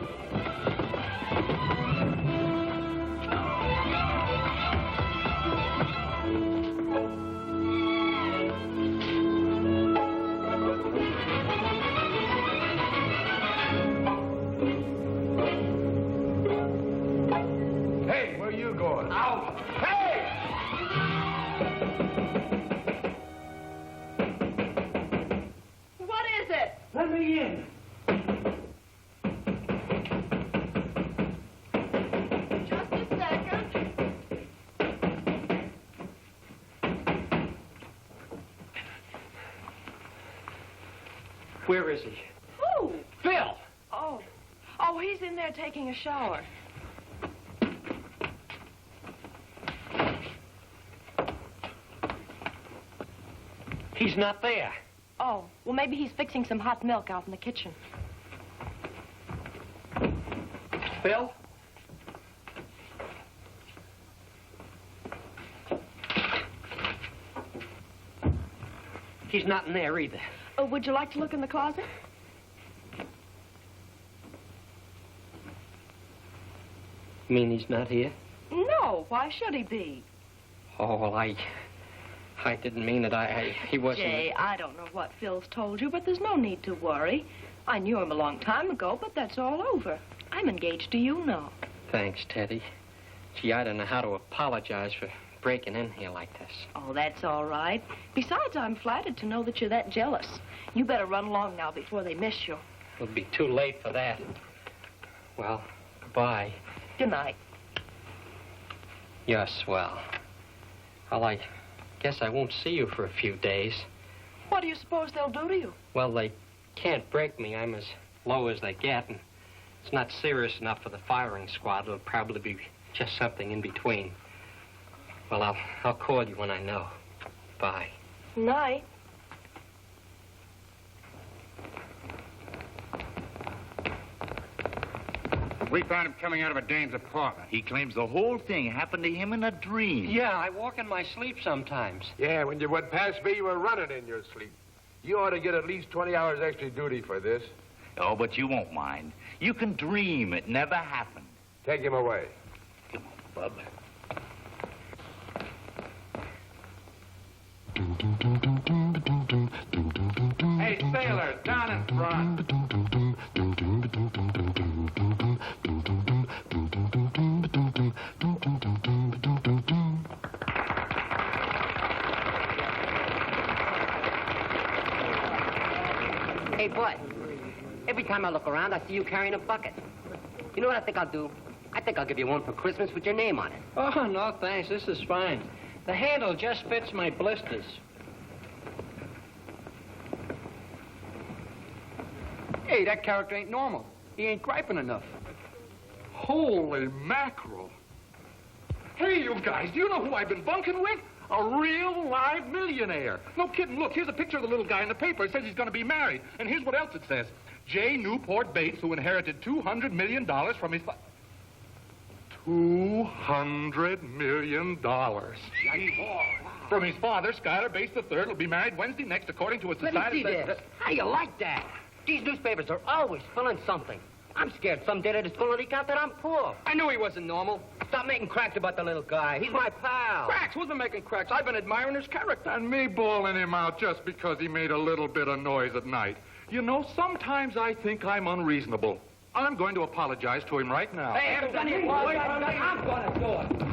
Hey, where are you going? Out. Hey! What is it? Let me in. Just a second. Where is he? Who? Phil! Oh, he's in there taking a shower. He's not there. Oh, well, maybe he's fixing some hot milk out in the kitchen. Phil? He's not in there either. Oh, would you like to look in the closet? You mean he's not here? No, why should he be? Oh, well, I didn't mean it. He wasn't... Jay, I don't know what Phil's told you, but there's no need to worry. I knew him a long time ago, but that's all over. I'm engaged to you now. Thanks, Teddy. Gee, I don't know how to apologize for breaking in here like this. Oh, that's all right. Besides, I'm flattered to know that you're that jealous. You better run along now before they miss you. It'll be too late for that. Well, goodbye. Good night. You're swell. Well, I guess I won't see you for a few days. What do you suppose they'll do to you? Well, they can't break me. I'm as low as they get, and it's not serious enough for the firing squad. It'll probably be just something in between. Well, I'll call you when I know. Bye. Night. We found him coming out of a dame's apartment. He claims the whole thing happened to him in a dream. Yeah, I walk in my sleep sometimes. Yeah, when you went past me, you were running in your sleep. You ought to get at least 20 hours extra duty for this. Oh, but you won't mind. You can dream it never happened. Take him away. Come on, Bub. Hey, sailor, down in front. Hey, Bud. Every time I look around, I see you carrying a bucket. You know what I think I'll do? I think I'll give you one for Christmas with your name on it. Oh, no, thanks. This is fine. The handle just fits my blisters. Hey, that character ain't normal. He ain't griping enough. Holy mackerel. Hey, you guys, do you know who I've been bunking with? A real live millionaire. No kidding. Look, here's a picture of the little guy in the paper. It says he's going to be married. And here's what else it says. J. Newport Bates, who inherited $200 million from his $200 million. From his father, Schuyler Bates III, will be married Wednesday next, according to a Let society... me see this. How you like that? These newspapers are always filling something. I'm scared someday that it's going to leak out that I'm poor. I knew he wasn't normal. Stop making cracks about the little guy. He's my pal. Cracks? Who's been making cracks? I've been admiring his character. And me bawling him out just because he made a little bit of noise at night. You know, sometimes I think I'm unreasonable. I'm going to apologize to him right now. Hey, I'm going to do it.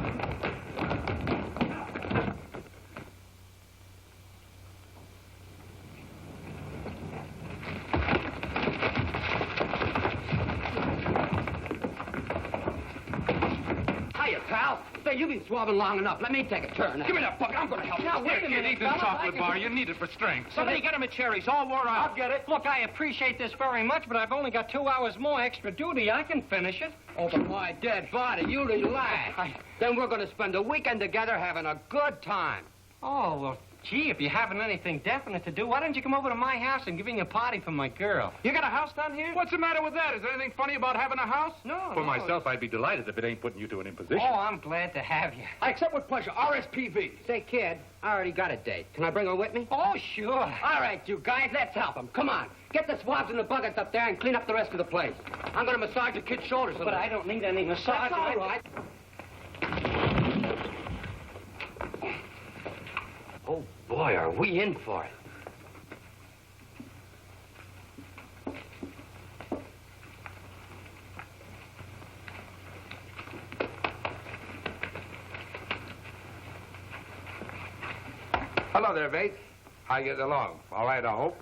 Pal, say, you've been swabbing long enough. Let me take a turn. Give me that bucket. I'm going to help you. Now, wait a minute, fella. chocolate bar. You need it for strength. Somebody get him a cherry. It's all wore out. I'll get it. Look, I appreciate this very much, but I've only got 2 hours more extra duty. I can finish it. Over my dead body, you relax. Then we're going to spend a weekend together having a good time. Oh, well, gee, if you haven't anything definite to do, why don't you come over to my house and give me a party for my girl? You got a house down here? What's the matter with that? Is there anything funny about having a house? No. For myself, I'd be delighted if it ain't putting you to an imposition. Oh, I'm glad to have you. I accept with pleasure. RSPV. Say, kid, I already got a date. Can I bring her with me? Oh, sure. All right, you guys, let's help him. Come on. Get the swabs and the buckets up there and clean up the rest of the place. I'm going to massage the kid's shoulders a But little. I don't need any massage. That's all right. Oh, boy, are we in for it. Hello there, Bates. How you getting along? All right, I hope.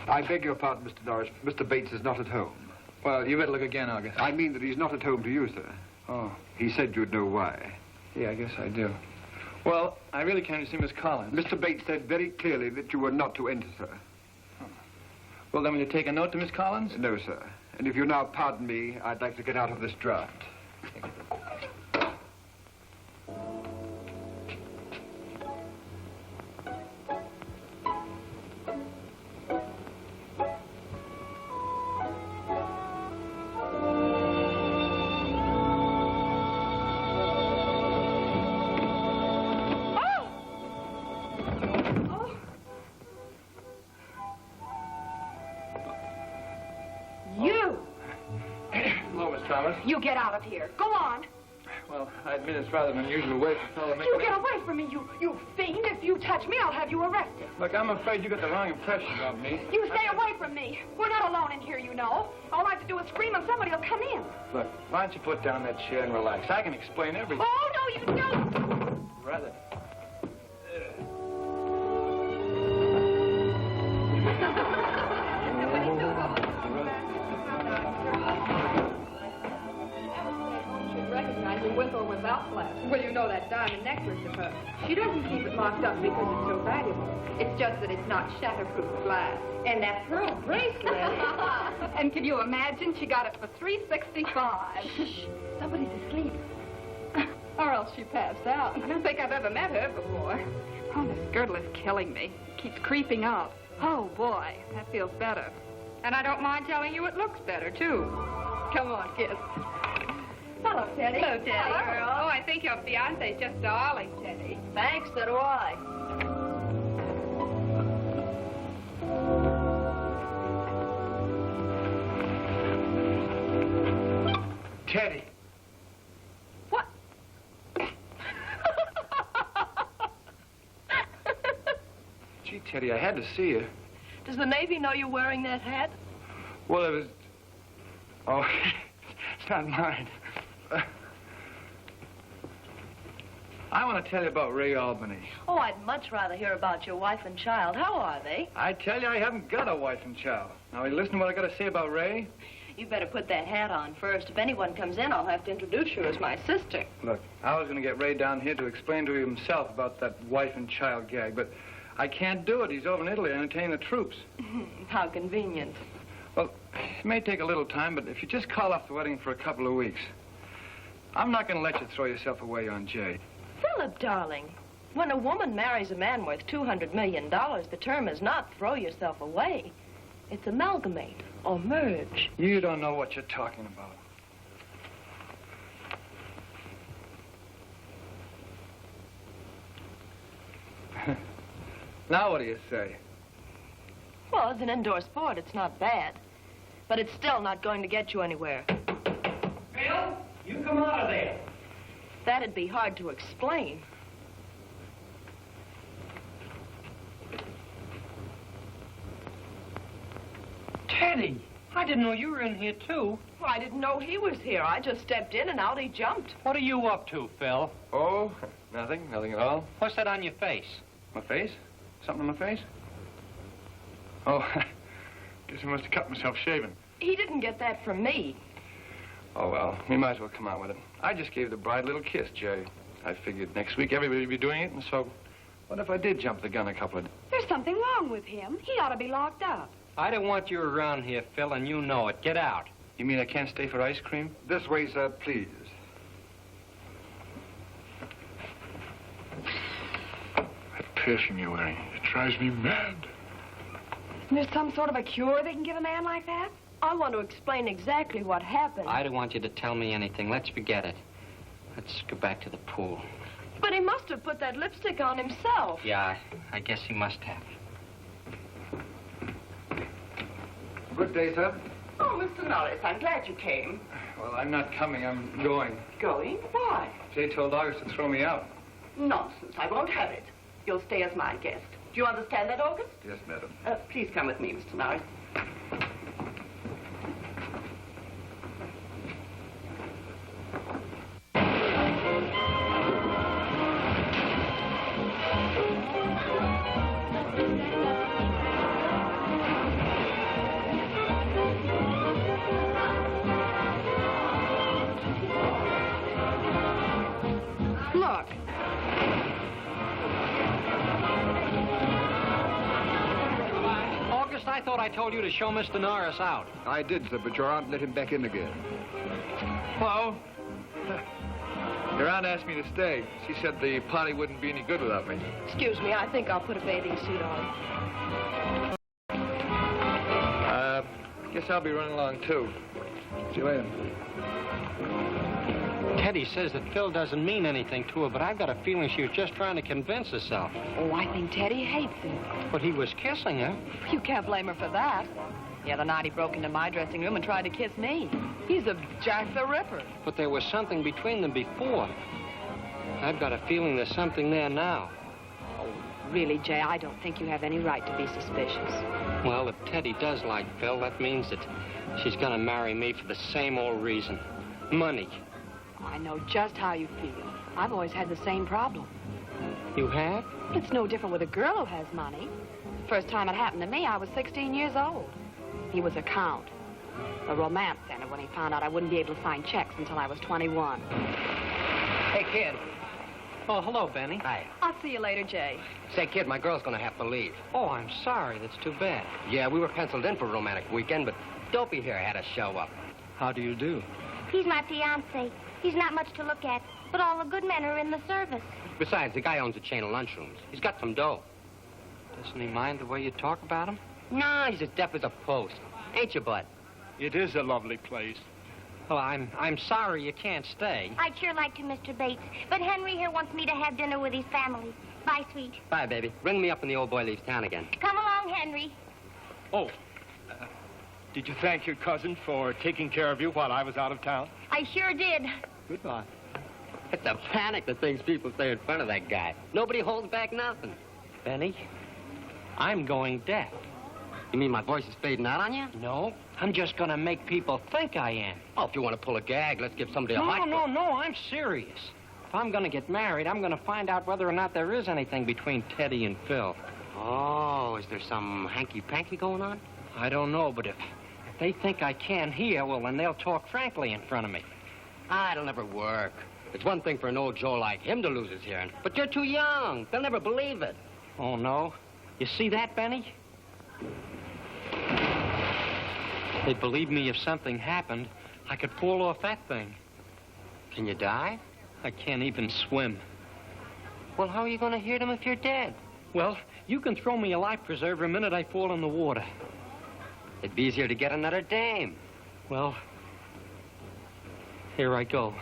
I beg your pardon, Mr. Norris. Mr. Bates is not at home. Well, you better look again, August. I mean that he's not at home to you, sir. Oh. He said you'd know why. Yeah, I guess I do. Well, I really came to see Miss Collins. Mr. Bates said very clearly that you were not to enter, sir. Well, then will you take a note to Miss Collins? No, sir. And if you now pardon me, I'd like to get out of this draft. Thomas. You get out of here. Go on. Well, I admit it's rather an unusual way for a fellow to make You a... get away from me, you fiend. If you touch me, I'll have you arrested. Look, I'm afraid you got the wrong impression of me. You stay away from me. We're not alone in here, you know. All I have to do is scream and somebody will come in. Look, why don't you put down that chair and relax? I can explain everything. Oh, no, you don't. Rather. With or without glass. Well, you know that diamond necklace of hers. She doesn't keep it locked up because it's so valuable. It's just that it's not shatterproof glass. And that pearl bracelet. And can you imagine? She got it for $365. Shh. Somebody's asleep. Or else she passed out. I don't think I've ever met her before. Oh, this girdle is killing me. It keeps creeping up. Oh, boy. That feels better. And I don't mind telling you it looks better, too. Come on, kiss. Hello, Teddy. Hello, Teddy. Hello. Oh, I think your fiancé's just darling, Teddy. Thanks, so do I. Teddy. What? Gee, Teddy, I had to see you. Does the Navy know you're wearing that hat? Well, it was... Oh, it's not mine. I want to tell you about Ray Albany. Oh, I'd much rather hear about your wife and child. How are they? I tell you, I haven't got a wife and child. Now, you listen to what I got to say about Ray? You better put that hat on first. If anyone comes in, I'll have to introduce you as my sister. Look, I was going to get Ray down here to explain to him himself about that wife and child gag, but I can't do it. He's over in Italy entertaining the troops. How convenient. Well, it may take a little time, but if you just call off the wedding for a couple of weeks, I'm not going to let you throw yourself away on Jay. Philip, darling, when a woman marries a man worth $200 million, the term is not throw yourself away. It's amalgamate or merge. You don't know what you're talking about. Now what do you say? Well, as an indoor sport, it's not bad. But it's still not going to get you anywhere. Phil, you come out of there. That'd be hard to explain. Teddy, I didn't know you were in here, too. Well, I didn't know he was here. I just stepped in and out he jumped. What are you up to, Phil? Oh, nothing. Nothing at all. What's that on your face? My face? Something on my face? Oh, guess I must have cut myself shaving. He didn't get that from me. Oh, well, we might as well come out with it. I just gave the bride a little kiss, Jerry. I figured next week everybody would be doing it, and so what if I did jump the gun a couple of days? There's something wrong with him. He ought to be locked up. I don't want you around here, Phil, and you know it. Get out. You mean I can't stay for ice cream? This way, sir, please. That piercing you're wearing, it drives me mad. There's some sort of a cure they can give a man like that? I want to explain exactly what happened. I don't want you to tell me anything. Let's forget it. Let's go back to the pool. But he must have put that lipstick on himself. Yeah, I guess he must have. Good day, sir. Oh, Mr. Norris, I'm glad you came. Well, I'm not coming. I'm going. Going? Why? Jay told August to throw me out. Nonsense. I won't have it. You'll stay as my guest. Do you understand that, August? Yes, madam. Please come with me, Mr. Norris. Look. August, I thought I told you to show Mr. Norris out. I did, sir, but your aunt let him back in again. Hello? Your aunt asked me to stay. She said the party wouldn't be any good without me. Excuse me, I think I'll put a bathing suit on. Guess I'll be running along, too. See you later. Teddy says that Phil doesn't mean anything to her, but I've got a feeling she was just trying to convince herself. Oh, I think Teddy hates him. But he was kissing her. You can't blame her for that. The other night he broke into my dressing room and tried to kiss me. He's a Jack the Ripper. But there was something between them before. I've got a feeling there's something there now. Really, Jay, I don't think you have any right to be suspicious. Well, if Teddy does like Phil, that means that she's gonna marry me for the same old reason. Money. I know just how you feel. I've always had the same problem. You have? It's no different with a girl who has money. The first time it happened to me, I was 16 years old. He was a count. A romance center when he found out I wouldn't be able to sign checks until I was 21. Hey, kid. Oh, hello, Benny. Hi. I'll see you later, Jay. Say, kid, my girl's gonna have to leave. Oh, I'm sorry. That's too bad. Yeah, we were penciled in for a romantic weekend, but Dopey here had us show up. How do you do? He's my fiancé. He's not much to look at, but all the good men are in the service. Besides, the guy owns a chain of lunchrooms. He's got some dough. Doesn't he mind the way you talk about him? No, he's as deaf as a post. Ain't you, Bud? It is a lovely place. Well, I'm sorry you can't stay. I'd sure like to, Mr. Bates, but Henry here wants me to have dinner with his family. Bye, sweet. Bye, baby. Ring me up when the old boy leaves town again. Come along, Henry. Oh, did you thank your cousin for taking care of you while I was out of town? I sure did. Goodbye. It's a panic, the things people say in front of that guy. Nobody holds back nothing. Benny, I'm going deaf. You mean my voice is fading out on you? No, I'm just gonna make people think I am. Oh, if you want to pull a gag, let's give somebody a hot... No, I'm serious. If I'm gonna get married, I'm gonna find out whether or not there is anything between Teddy and Phil. Oh, is there some hanky-panky going on? I don't know, but if they think I can't hear, well, then they'll talk frankly in front of me. It'll never work. It's one thing for an old Joe like him to lose his hearing, but you're too young. They'll never believe it. Oh, no? You see that, Benny? They'd believe me if something happened. I could fall off that thing. Can you die? I can't even swim. Well, how are you going to hear them if you're dead? Well, you can throw me a life preserver the minute I fall in the water. It'd be easier to get another dame. Well, here I go.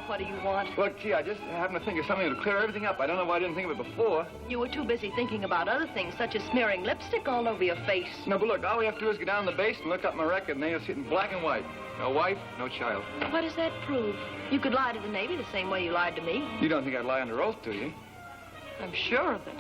What do you want? Well, gee, I just happened to think of something to clear everything up. I don't know why I didn't think of it before. You were too busy thinking about other things, such as smearing lipstick all over your face. No, but look, all we have to do is go down the base and look up my record, and then you'll see it in black and white. No wife, no child. What does that prove? You could lie to the Navy the same way you lied to me. You don't think I'd lie under oath, do you? I'm sure of it.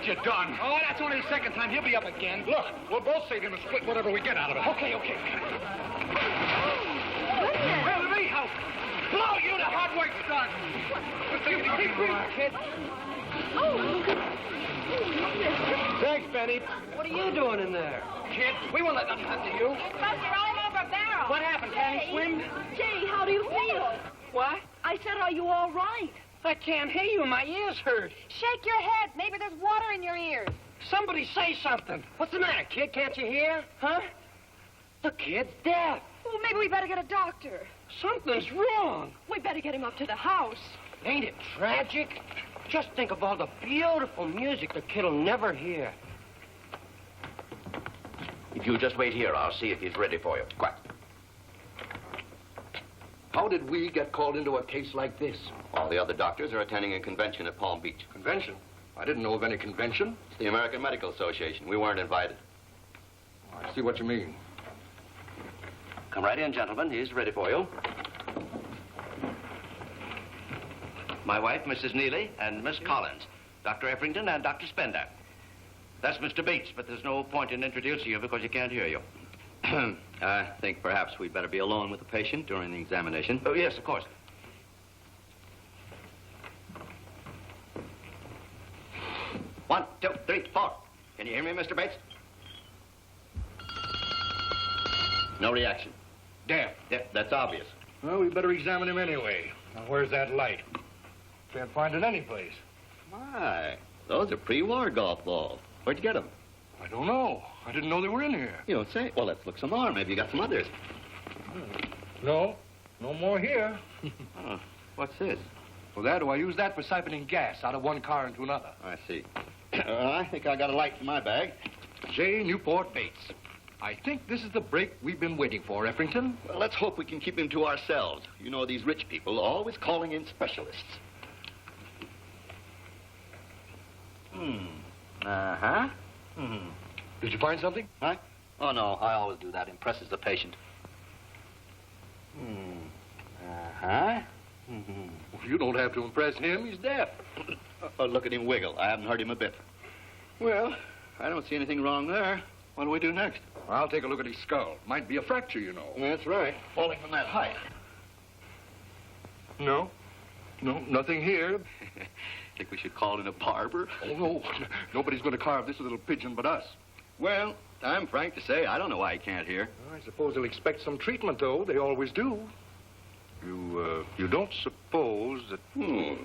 what you've done. Oh, that's only the second time. He'll be up again. Look, we'll both save him and split whatever we get out of it. Okay. Well, Lee House, blow you, the hard work's done. Kid. Thanks, Benny. What are you doing in there? Kid, we won't let nothing happen to you. It's because you're rolling over a barrel. What happened? Can he swim? Jay, how do you feel? What? I said, are you all right? I can't hear you. My ears hurt. Shake your head. Maybe there's water in your ears. Somebody say something. What's the matter, kid? Can't you hear? Huh? The kid's deaf. Well, maybe we better get a doctor. Something's wrong. We better get him up to the house. Ain't it tragic? Just think of all the beautiful music the kid'll never hear. If you just wait here, I'll see if he's ready for you. Quiet. How did we get called into a case like this? All the other doctors are attending a convention at Palm Beach. Convention? I didn't know of any convention. It's the American Medical Association. We weren't invited. I see what you mean. Come right in, gentlemen. He's ready for you. My wife, Mrs. Neely, and Miss Collins. Dr. Effrington and Dr. Spender. That's Mr. Bates, but there's no point in introducing you because he can't hear you. I think perhaps we'd better be alone with the patient during the examination. Oh, yes, of course. One, two, three, four. Can you hear me, Mr. Bates? No reaction. Deaf. Yep, that's obvious. Well, we better examine him anyway. Now, where's that light? Can't find it anyplace. My, those are pre-war golf balls. Where'd you get them? I don't know. I didn't know they were in here. You don't say? Well, let's look some more. Maybe you got some others. No more here. Oh, what's this? For that, I use that for siphoning gas out of one car into another. I see. I think I got a light in my bag. J. Newport Bates. I think this is the break we've been waiting for, Effrington. Well, let's hope we can keep him to ourselves. You know, these rich people are always calling in specialists. Uh-huh. Did you find something? Huh? Oh, no, I always do that. Impresses the patient. Uh-huh. Well, you don't have to impress him. He's deaf. Oh, look at him wiggle. I haven't hurt him a bit. Well, I don't see anything wrong there. What do we do next? I'll take a look at his skull. Might be a fracture, you know. That's right. Falling from that height. No, nothing here. Think we should call in a barber? Oh, no. Nobody's going to carve this little pigeon but us. Well, I'm frank to say, I don't know why he can't hear. I suppose they'll expect some treatment, though. They always do. You don't suppose that...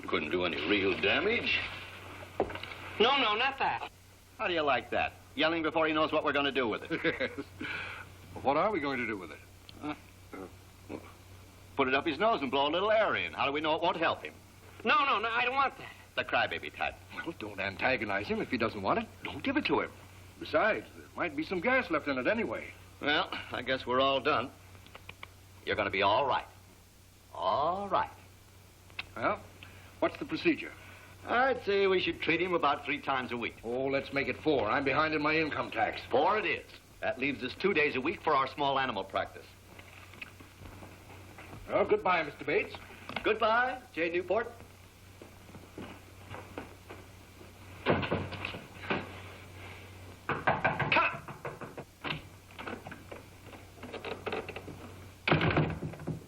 Couldn't do any real damage. No, not that. How do you like that? Yelling before he knows what we're going to do with it. Yes. Well, what are we going to do with it? Put it up his nose and blow a little air in. How do we know it won't help him? No, I don't want that. The crybaby type. Well, don't antagonize him. If he doesn't want it, don't give it to him. Besides, there might be some gas left in it anyway. Well, I guess we're all done. You're going to be all right. All right. Well, what's the procedure? I'd say we should treat him about 3 times a week. Oh, let's make it 4. I'm behind in my income tax. 4 it is. That leaves us 2 days a week for our small animal practice. Well, goodbye, Mr. Bates. Goodbye, J. Newport.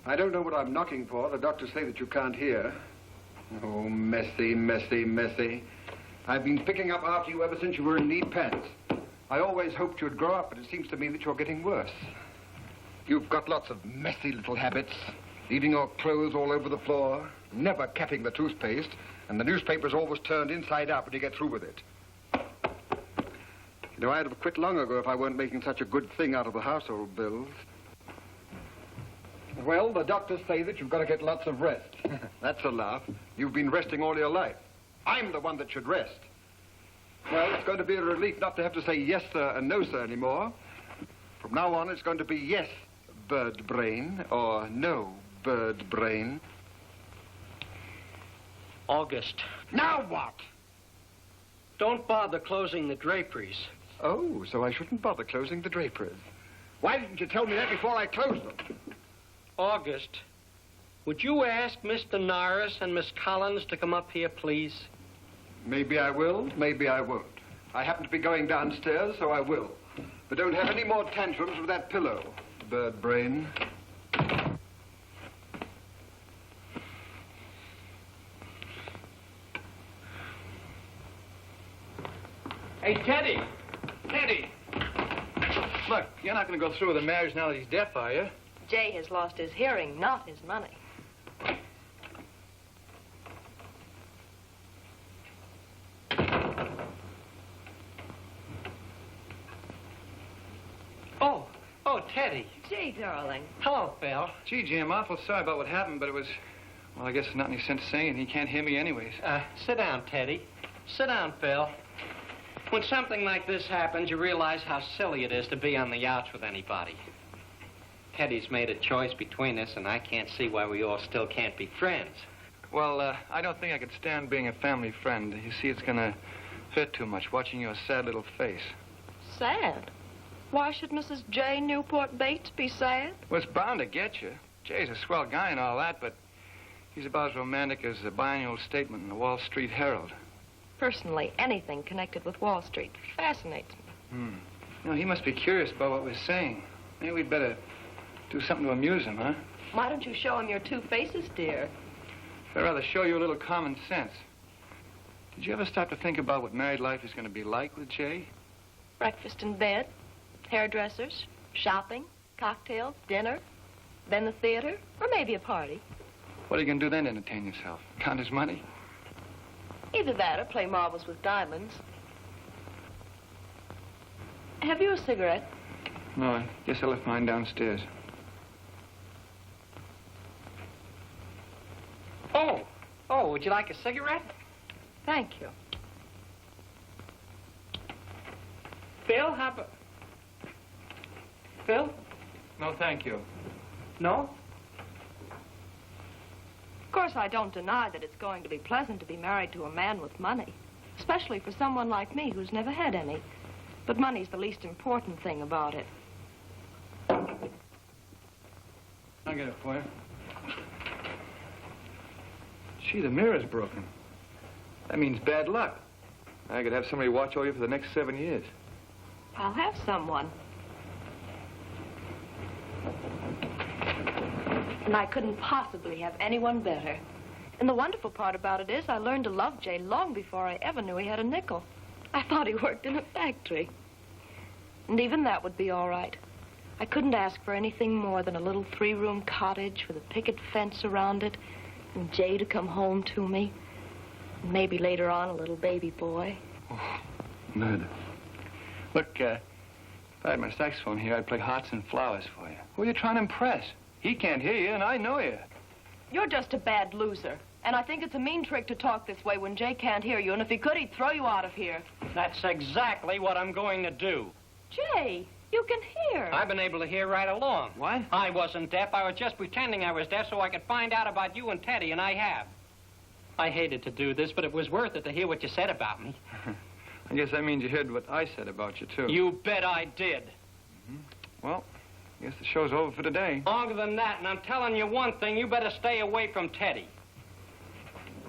I don't know what I'm knocking for. The doctors say that you can't hear. Oh, messy. I've been picking up after you ever since you were in knee pants. I always hoped you'd grow up, but it seems to me that you're getting worse. You've got lots of messy little habits. Leaving your clothes all over the floor, never capping the toothpaste, and the newspaper's always turned inside out when you get through with it. You know, I'd have quit long ago if I weren't making such a good thing out of the household bills. Well, the doctors say that you've got to get lots of rest. That's a laugh. You've been resting all your life. I'm the one that should rest. Well, it's going to be a relief not to have to say yes, sir, and no, sir, anymore. From now on, it's going to be yes, bird brain, or no, bird brain. August. Now what? Don't bother closing the draperies. Oh, so I shouldn't bother closing the draperies. Why didn't you tell me that before I closed them? August, would you ask Mr. Norris and Miss Collins to come up here, please? Maybe I will, maybe I won't. I happen to be going downstairs, so I will. But don't have any more tantrums with that pillow, bird brain. Hey, Teddy! Teddy! Look, you're not going to go through with the marriage now that he's deaf, are you? Jay has lost his hearing, not his money. Oh, Teddy. Gee, darling. Hello, Phil. Gee, Jim, awful sorry about what happened, but it was... Well, I guess there's not any sense saying he can't hear me anyways. Sit down, Teddy. Sit down, Phil. When something like this happens, you realize how silly it is to be on the outs with anybody. Teddy's made a choice between us, and I can't see why we all still can't be friends. Well, I don't think I could stand being a family friend. You see, it's gonna hurt too much watching your sad little face. Sad? Why should Mrs. J. Newport Bates be sad? Well, it's bound to get you. Jay's a swell guy and all that, but he's about as romantic as the biannual statement in the Wall Street Herald. Personally, anything connected with Wall Street fascinates me. You know, he must be curious about what we're saying. Maybe we'd better do something to amuse him, huh? Why don't you show him your two faces, dear? I'd rather show you a little common sense. Did you ever stop to think about what married life is going to be like with Jay? Breakfast in bed, hairdressers, shopping, cocktails, dinner, then the theater, or maybe a party. What are you going to do then to entertain yourself? Count his money? Either that or play marbles with diamonds. Have you a cigarette? No, I guess I left mine downstairs. Oh, would you like a cigarette? Thank you. Phil, how about... Phil? No, thank you. No? Of course, I don't deny that it's going to be pleasant to be married to a man with money, especially for someone like me who's never had any. But money's the least important thing about it. I'll get it for you. Gee, the mirror's broken. That means bad luck. I could have somebody watch over you for the next 7 years. I'll have someone. And I couldn't possibly have anyone better. And the wonderful part about it is I learned to love Jay long before I ever knew he had a nickel. I thought he worked in a factory. And even that would be all right. I couldn't ask for anything more than a little 3-room cottage with a picket fence around it, and Jay to come home to me. And maybe later on a little baby boy. Oh, murder. Look, if I had my saxophone here, I'd play Hearts and Flowers for you. Who are you trying to impress? He can't hear you, and I know you. You're just a bad loser. And I think it's a mean trick to talk this way when Jay can't hear you. And if he could, he'd throw you out of here. That's exactly what I'm going to do. Jay, you can hear. I've been able to hear right along. What? I wasn't deaf. I was just pretending I was deaf so I could find out about you and Teddy, and I have. I hated to do this, but it was worth it to hear what you said about me. I guess that means you heard what I said about you, too. You bet I did. Well, I guess the show's over for today. Longer than that, and I'm telling you one thing, you better stay away from Teddy.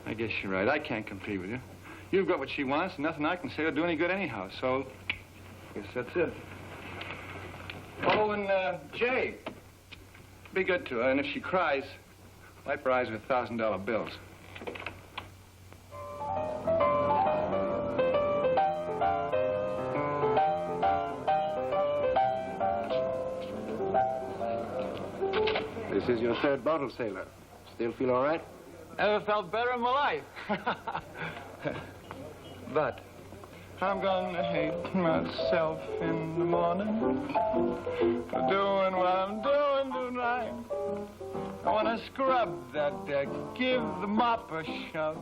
I guess you're right. I can't compete with you. You've got what she wants, and nothing I can say will do any good anyhow, so I guess that's it. Oh, and, Jay, be good to her, and if she cries, wipe her eyes with $1,000 bills. This is your third bottle, sailor. Still feel all right? Never felt better in my life. But I'm gonna hate myself in the morning for doing what I'm doing tonight. I wanna scrub that deck, give the mop a shove.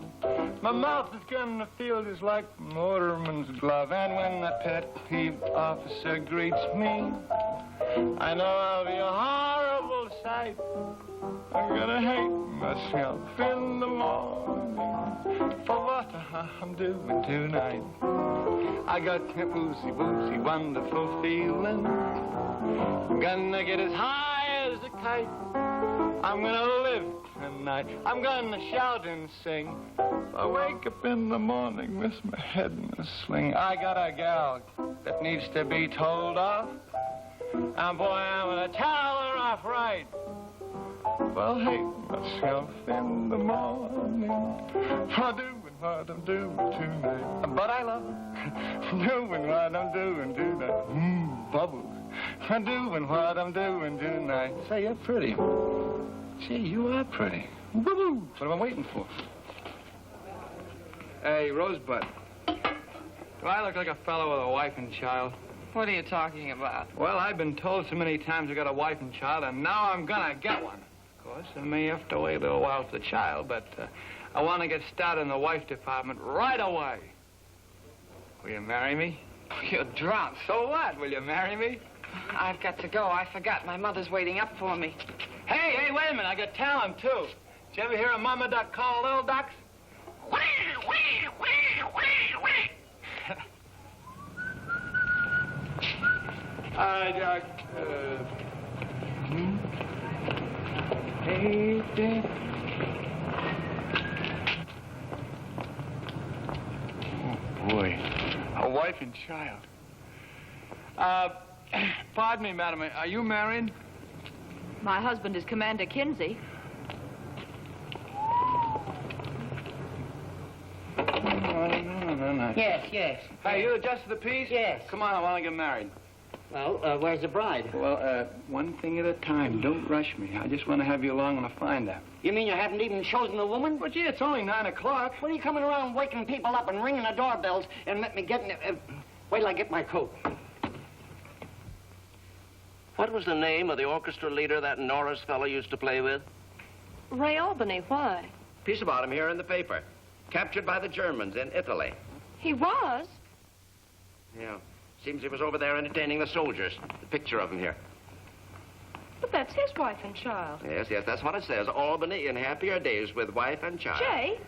My mouth is gonna feel just like motorman's glove. And when that pet peeve officer greets me, I know I'll be a horrible sight. I'm gonna hate myself in the morning for what I'm doing tonight. I got that woozy, wonderful feeling. I'm gonna get as high as a kite. I'm gonna live tonight. I'm gonna shout and sing. I wake up in the morning with my head in a sling. I got a gal that needs to be told off. And boy, I'm gonna tell her off right. Well, hate myself in the morning for doing what I'm doing tonight. But I love her, doing what I'm doing tonight. Bubbles, for doing what I'm doing tonight. Say, you're pretty. Gee, you are pretty. Woo-hoo. What am I waiting for? Hey, Rosebud. Do I look like a fellow with a wife and child? What are you talking about? Well, I've been told so many times I got a wife and child, and now I'm gonna get one. Of course, I may have to wait a little while for the child, but I want to get started in the wife department right away. Will you marry me? You're drunk. So what? Will you marry me? I've got to go. I forgot. My mother's waiting up for me. Hey, wait a minute. I got talent, too. Did you ever hear a mama duck call little ducks? Hi, Duck. Hey, Dick. Oh, boy. A wife and child. Pardon me, madam. Are you married? My husband is Commander Kinsey. No. Yes. Hey, you the justice of the peace? Yes. Come on, I want to get married. Well, where's the bride? Well, one thing at a time. Don't rush me. I just want to have you along when I find out. You mean you haven't even chosen the woman? But, gee, it's only 9 o'clock. What are you coming around waking people up and ringing the doorbells and let me get in... wait till I get my coat. What was the name of the orchestra leader that Norris fellow used to play with? Ray Albany, why? Piece about him here in the paper. Captured by the Germans in Italy. He was? Yeah. Seems he was over there entertaining the soldiers. The picture of him here. But that's his wife and child. Yes, that's what it says. Albany in happier days with wife and child. Jay,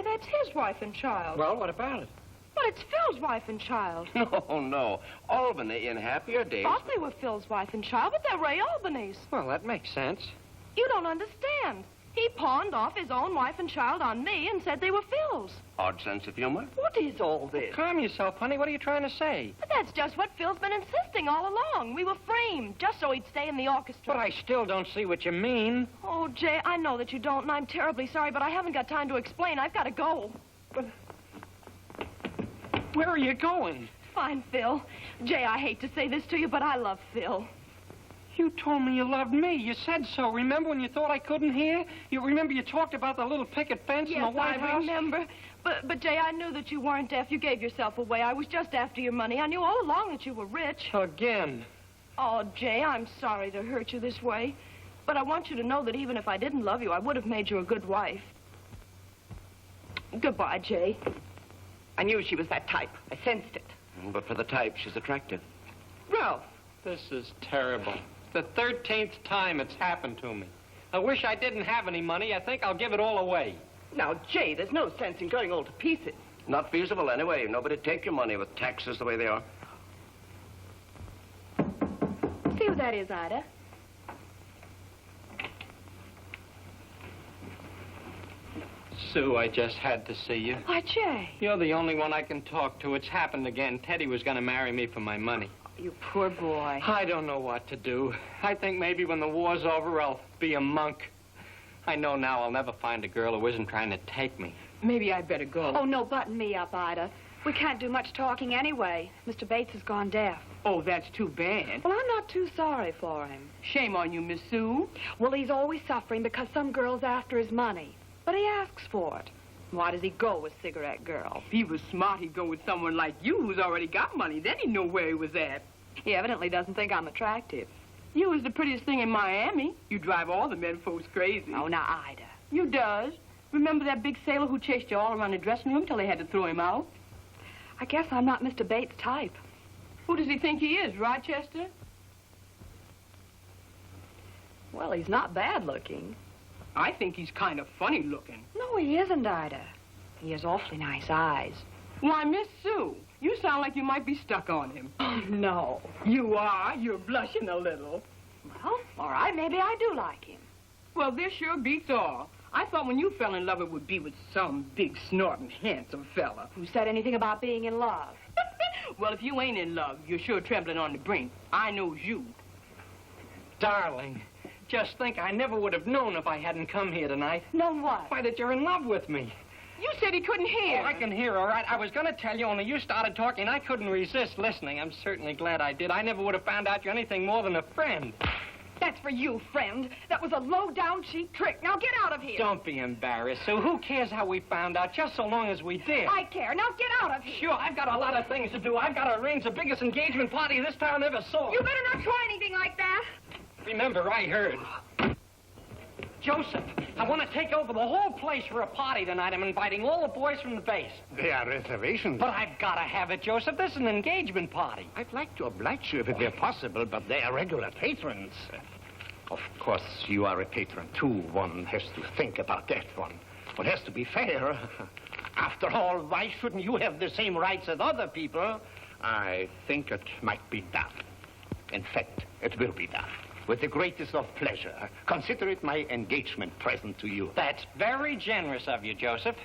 that's his wife and child. Well, what about it? But it's Phil's wife and child. No. Albany in happier days. Thought they were Phil's wife and child, but they're Ray Albany's. Well, that makes sense. You don't understand. He pawned off his own wife and child on me and said they were Phil's. Odd sense of humor. What is all this? Calm yourself, honey. What are you trying to say? But that's just what Phil's been insisting all along. We were framed, just so he'd stay in the orchestra. But I still don't see what you mean. Oh, Jay, I know that you don't, and I'm terribly sorry, but I haven't got time to explain. I've got to go. But where are you going? Find Phil. Jay, I hate to say this to you, but I love Phil. You told me you loved me. You said so. Remember when you thought I couldn't hear? You remember you talked about the little picket fence in the White House? Yes, I remember. But, Jay, I knew that you weren't deaf. You gave yourself away. I was just after your money. I knew all along that you were rich. Again. Oh, Jay, I'm sorry to hurt you this way. But I want you to know that even if I didn't love you, I would have made you a good wife. Goodbye, Jay. I knew she was that type. I sensed it. But for the type, she's attractive. Ralph, this is terrible. The 13th time it's happened to me. I wish I didn't have any money. I think I'll give it all away. Now, Jay, there's no sense in going all to pieces. Not feasible anyway. Nobody'd take your money with taxes the way they are. See who that is, Ida. Sue, I just had to see you. Why, Jay. You're the only one I can talk to. It's happened again. Teddy was going to marry me for my money. You poor boy. I don't know what to do. I think maybe when the war's over, I'll be a monk. I know now I'll never find a girl who isn't trying to take me. Maybe I'd better go. Oh, no, button me up, Ida. We can't do much talking anyway. Mr. Bates has gone deaf. Oh, that's too bad. Well, I'm not too sorry for him. Shame on you, Miss Sue. Well, he's always suffering because some girl's after his money. But he asks for it. Why does he go with cigarette girls? If he was smart, he'd go with someone like you who's already got money. Then he'd know where he was at. He evidently doesn't think I'm attractive. You was the prettiest thing in Miami. You drive all the men folks crazy. Oh, now, Ida. You does. Remember that big sailor who chased you all around the dressing room till they had to throw him out? I guess I'm not Mr. Bates' type. Who does he think he is, Rochester? Well, he's not bad looking. I think he's kind of funny looking. No, he isn't, Ida. He has awfully nice eyes. Why, Miss Sue, you sound like you might be stuck on him. Oh, no. You are. You're blushing a little. Well, all right, maybe I do like him. Well, this sure beats all. I thought when you fell in love it would be with some big, snorting, handsome fella. Who said anything about being in love? Well, if you ain't in love, you're sure trembling on the brink. I knows you. Darling, just think, I never would have known if I hadn't come here tonight. Known what? Why, that you're in love with me. You said he couldn't hear. Oh, I can hear, all right. I was going to tell you, only you started talking. I couldn't resist listening. I'm certainly glad I did. I never would have found out you're anything more than a friend. That's for you, friend. That was a low-down, cheap trick. Now get out of here. Don't be embarrassed, Sue. Who cares how we found out, just so long as we did? I care. Now get out of here. Sure, I've got a lot of things to do. I've got to arrange the biggest engagement party this town ever saw. You better not try anything like that. Remember, I heard. Joseph, I want to take over the whole place for a party tonight. I'm inviting all the boys from the base. There are reservations. But I've got to have it, Joseph. This is an engagement party. I'd like to oblige you if it were possible, but they are regular patrons. Of course, you are a patron, too. One has to think about that one. One has to be fair. After all, why shouldn't you have the same rights as other people? I think it might be done. In fact, it will be done. With the greatest of pleasure. Consider it my engagement present to you. That's very generous of you, Joseph.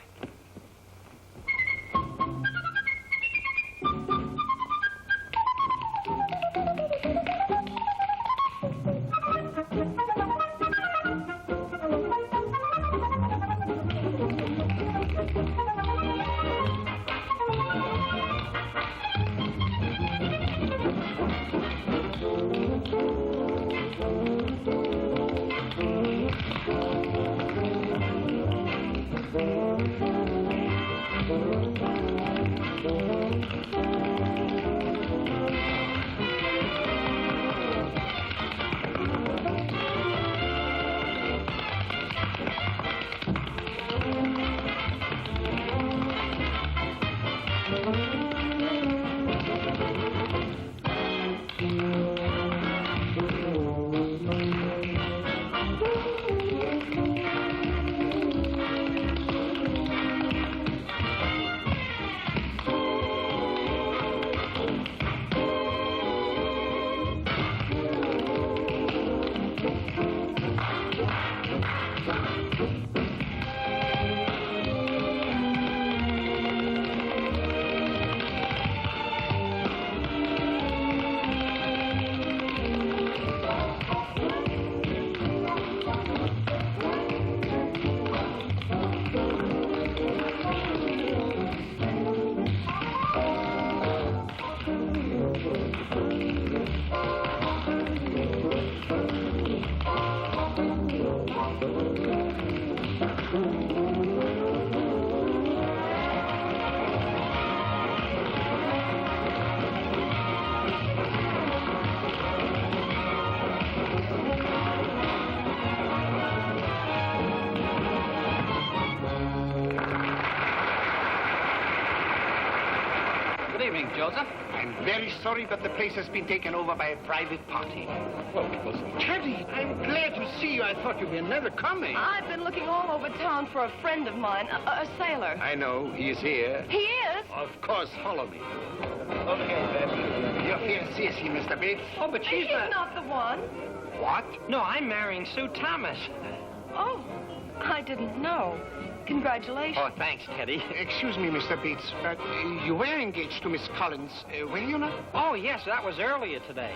Joseph? I'm very sorry, but the place has been taken over by a private party. Well, Teddy, I'm glad to see you. I thought you were never coming. I've been looking all over town for a friend of mine, a sailor. I know. He's here. He is? Of course. Follow me. Okay, then. Your fiancée is he, Mr. Bates? Oh, but she's not the one. What? No, I'm marrying Sue Thomas. Oh, I didn't know. Congratulations. Oh, thanks, Teddy. Excuse me, Mr. Bates, but you were engaged to Miss Collins, were you not? Oh, yes, that was earlier today.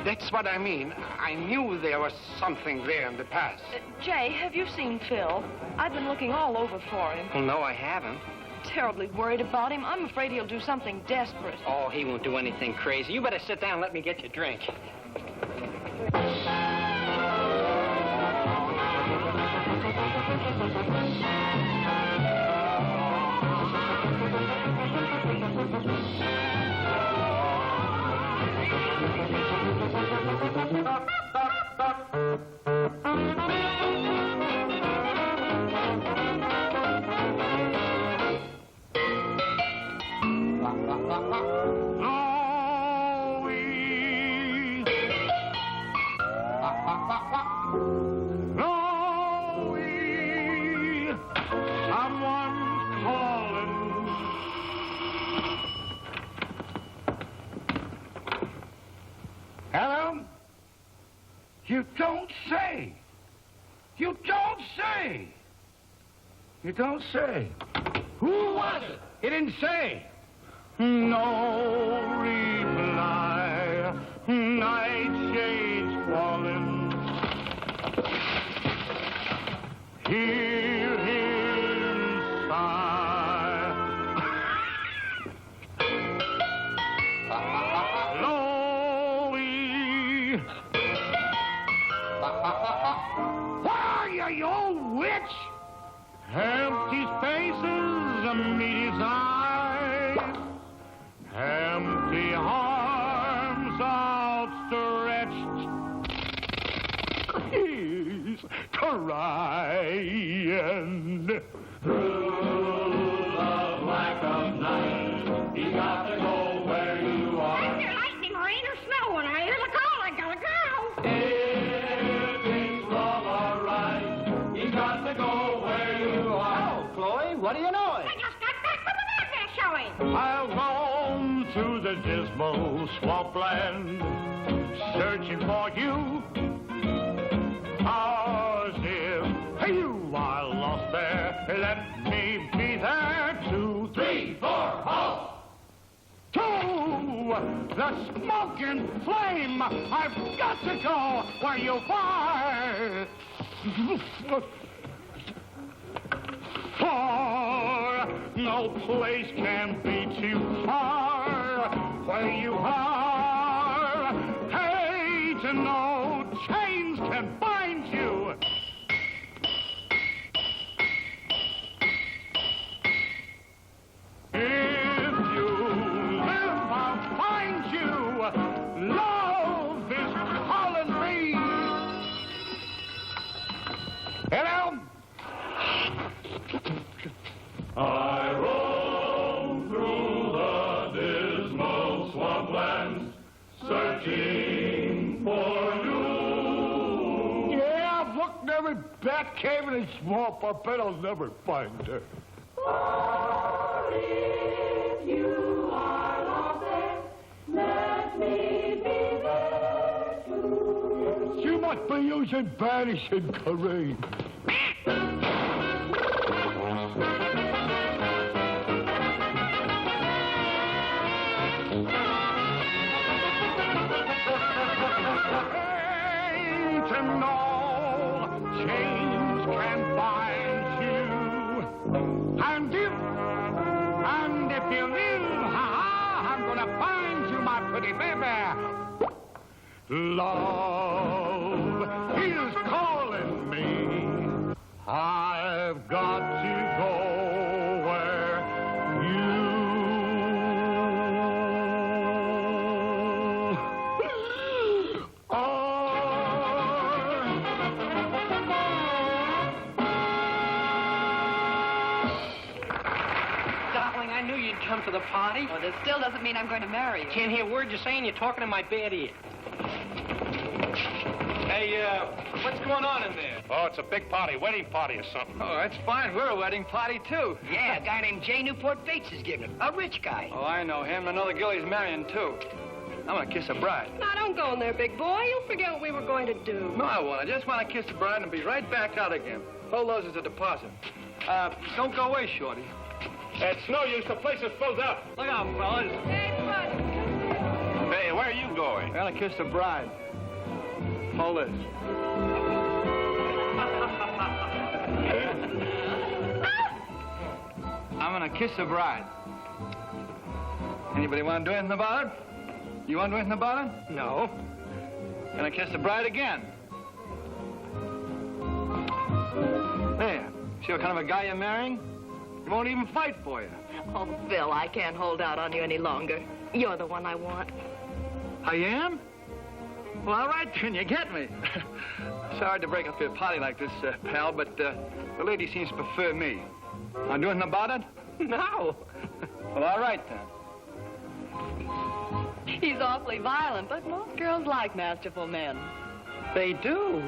That's what I mean. I knew there was something there in the past. Jay, have you seen Phil? I've been looking all over for him. Well, no, I haven't. Terribly worried about him. I'm afraid he'll do something desperate. Oh, he won't do anything crazy. You better sit down and let me get your drink. You don't say. Who was it? He didn't say. No reply. Night shades falling. Hear him sigh. Slowly. Where are you, you old witch? Empty spaces meet his eyes. Empty arms outstretched. He's crying. Through the black of night, he's got to go where you are. Thunder, lightning, rain, or snow, when I hear the call, I gotta go. If it's wrong or right, he's got to go where you are. Oh, Chloe, what do you know? I just got back from the nightmare showing. I'll roam through the dismal swampland, searching for you. As if you are lost there, let me be there. 2, 3, 4, halt! To the smoking flame, I've got to go where you are. For no place can be too far where you are. Hate no chains can bind you. If you live, I'll find you. Love is calling me. Hello? I roam through the dismal swamplands, searching for you. Yeah, I've looked in every bat cave and swamp. I bet I'll never find her. Or if you are lost there, let me be there too. She must be using vanishing Kareem. Chains can bind you. And if you live, I'm gonna find you, my pretty baby. Love is calling me. I've got to go where you I knew you'd come to the party. Well, this still doesn't mean I'm going to marry you. Can't hear a word you're saying. You're talking in my bad ear. Hey, what's going on in there? Oh, it's a big party, wedding party or something. Oh, that's fine. We're a wedding party, too. Yeah, a guy named J. Newport Bates is giving it. A rich guy. Oh, I know him. I know the girl he's marrying, too. I'm gonna kiss a bride. Now, don't go in there, big boy. You'll forget what we were going to do. No, I won't. I just want to kiss the bride and be right back out again. Hold those as a deposit. Don't go away, Shorty. It's no use. The place is filled up. Look out, fellas. Hey, where are you going? I'm gonna kiss the bride. Hold this. I'm gonna kiss the bride. Anybody want to do anything about it? You want to do anything about it? No. Gonna kiss the bride again. There. See what kind of a guy you're marrying? He won't even fight for you. Oh, Phil, I can't hold out on you any longer. You're the one I want. I am? Well, all right, then, you get me. Sorry to break up your party like this, pal, but the lady seems to prefer me. Want to do anything about it? No. Well, all right, then. He's awfully violent, but most girls like masterful men. They do.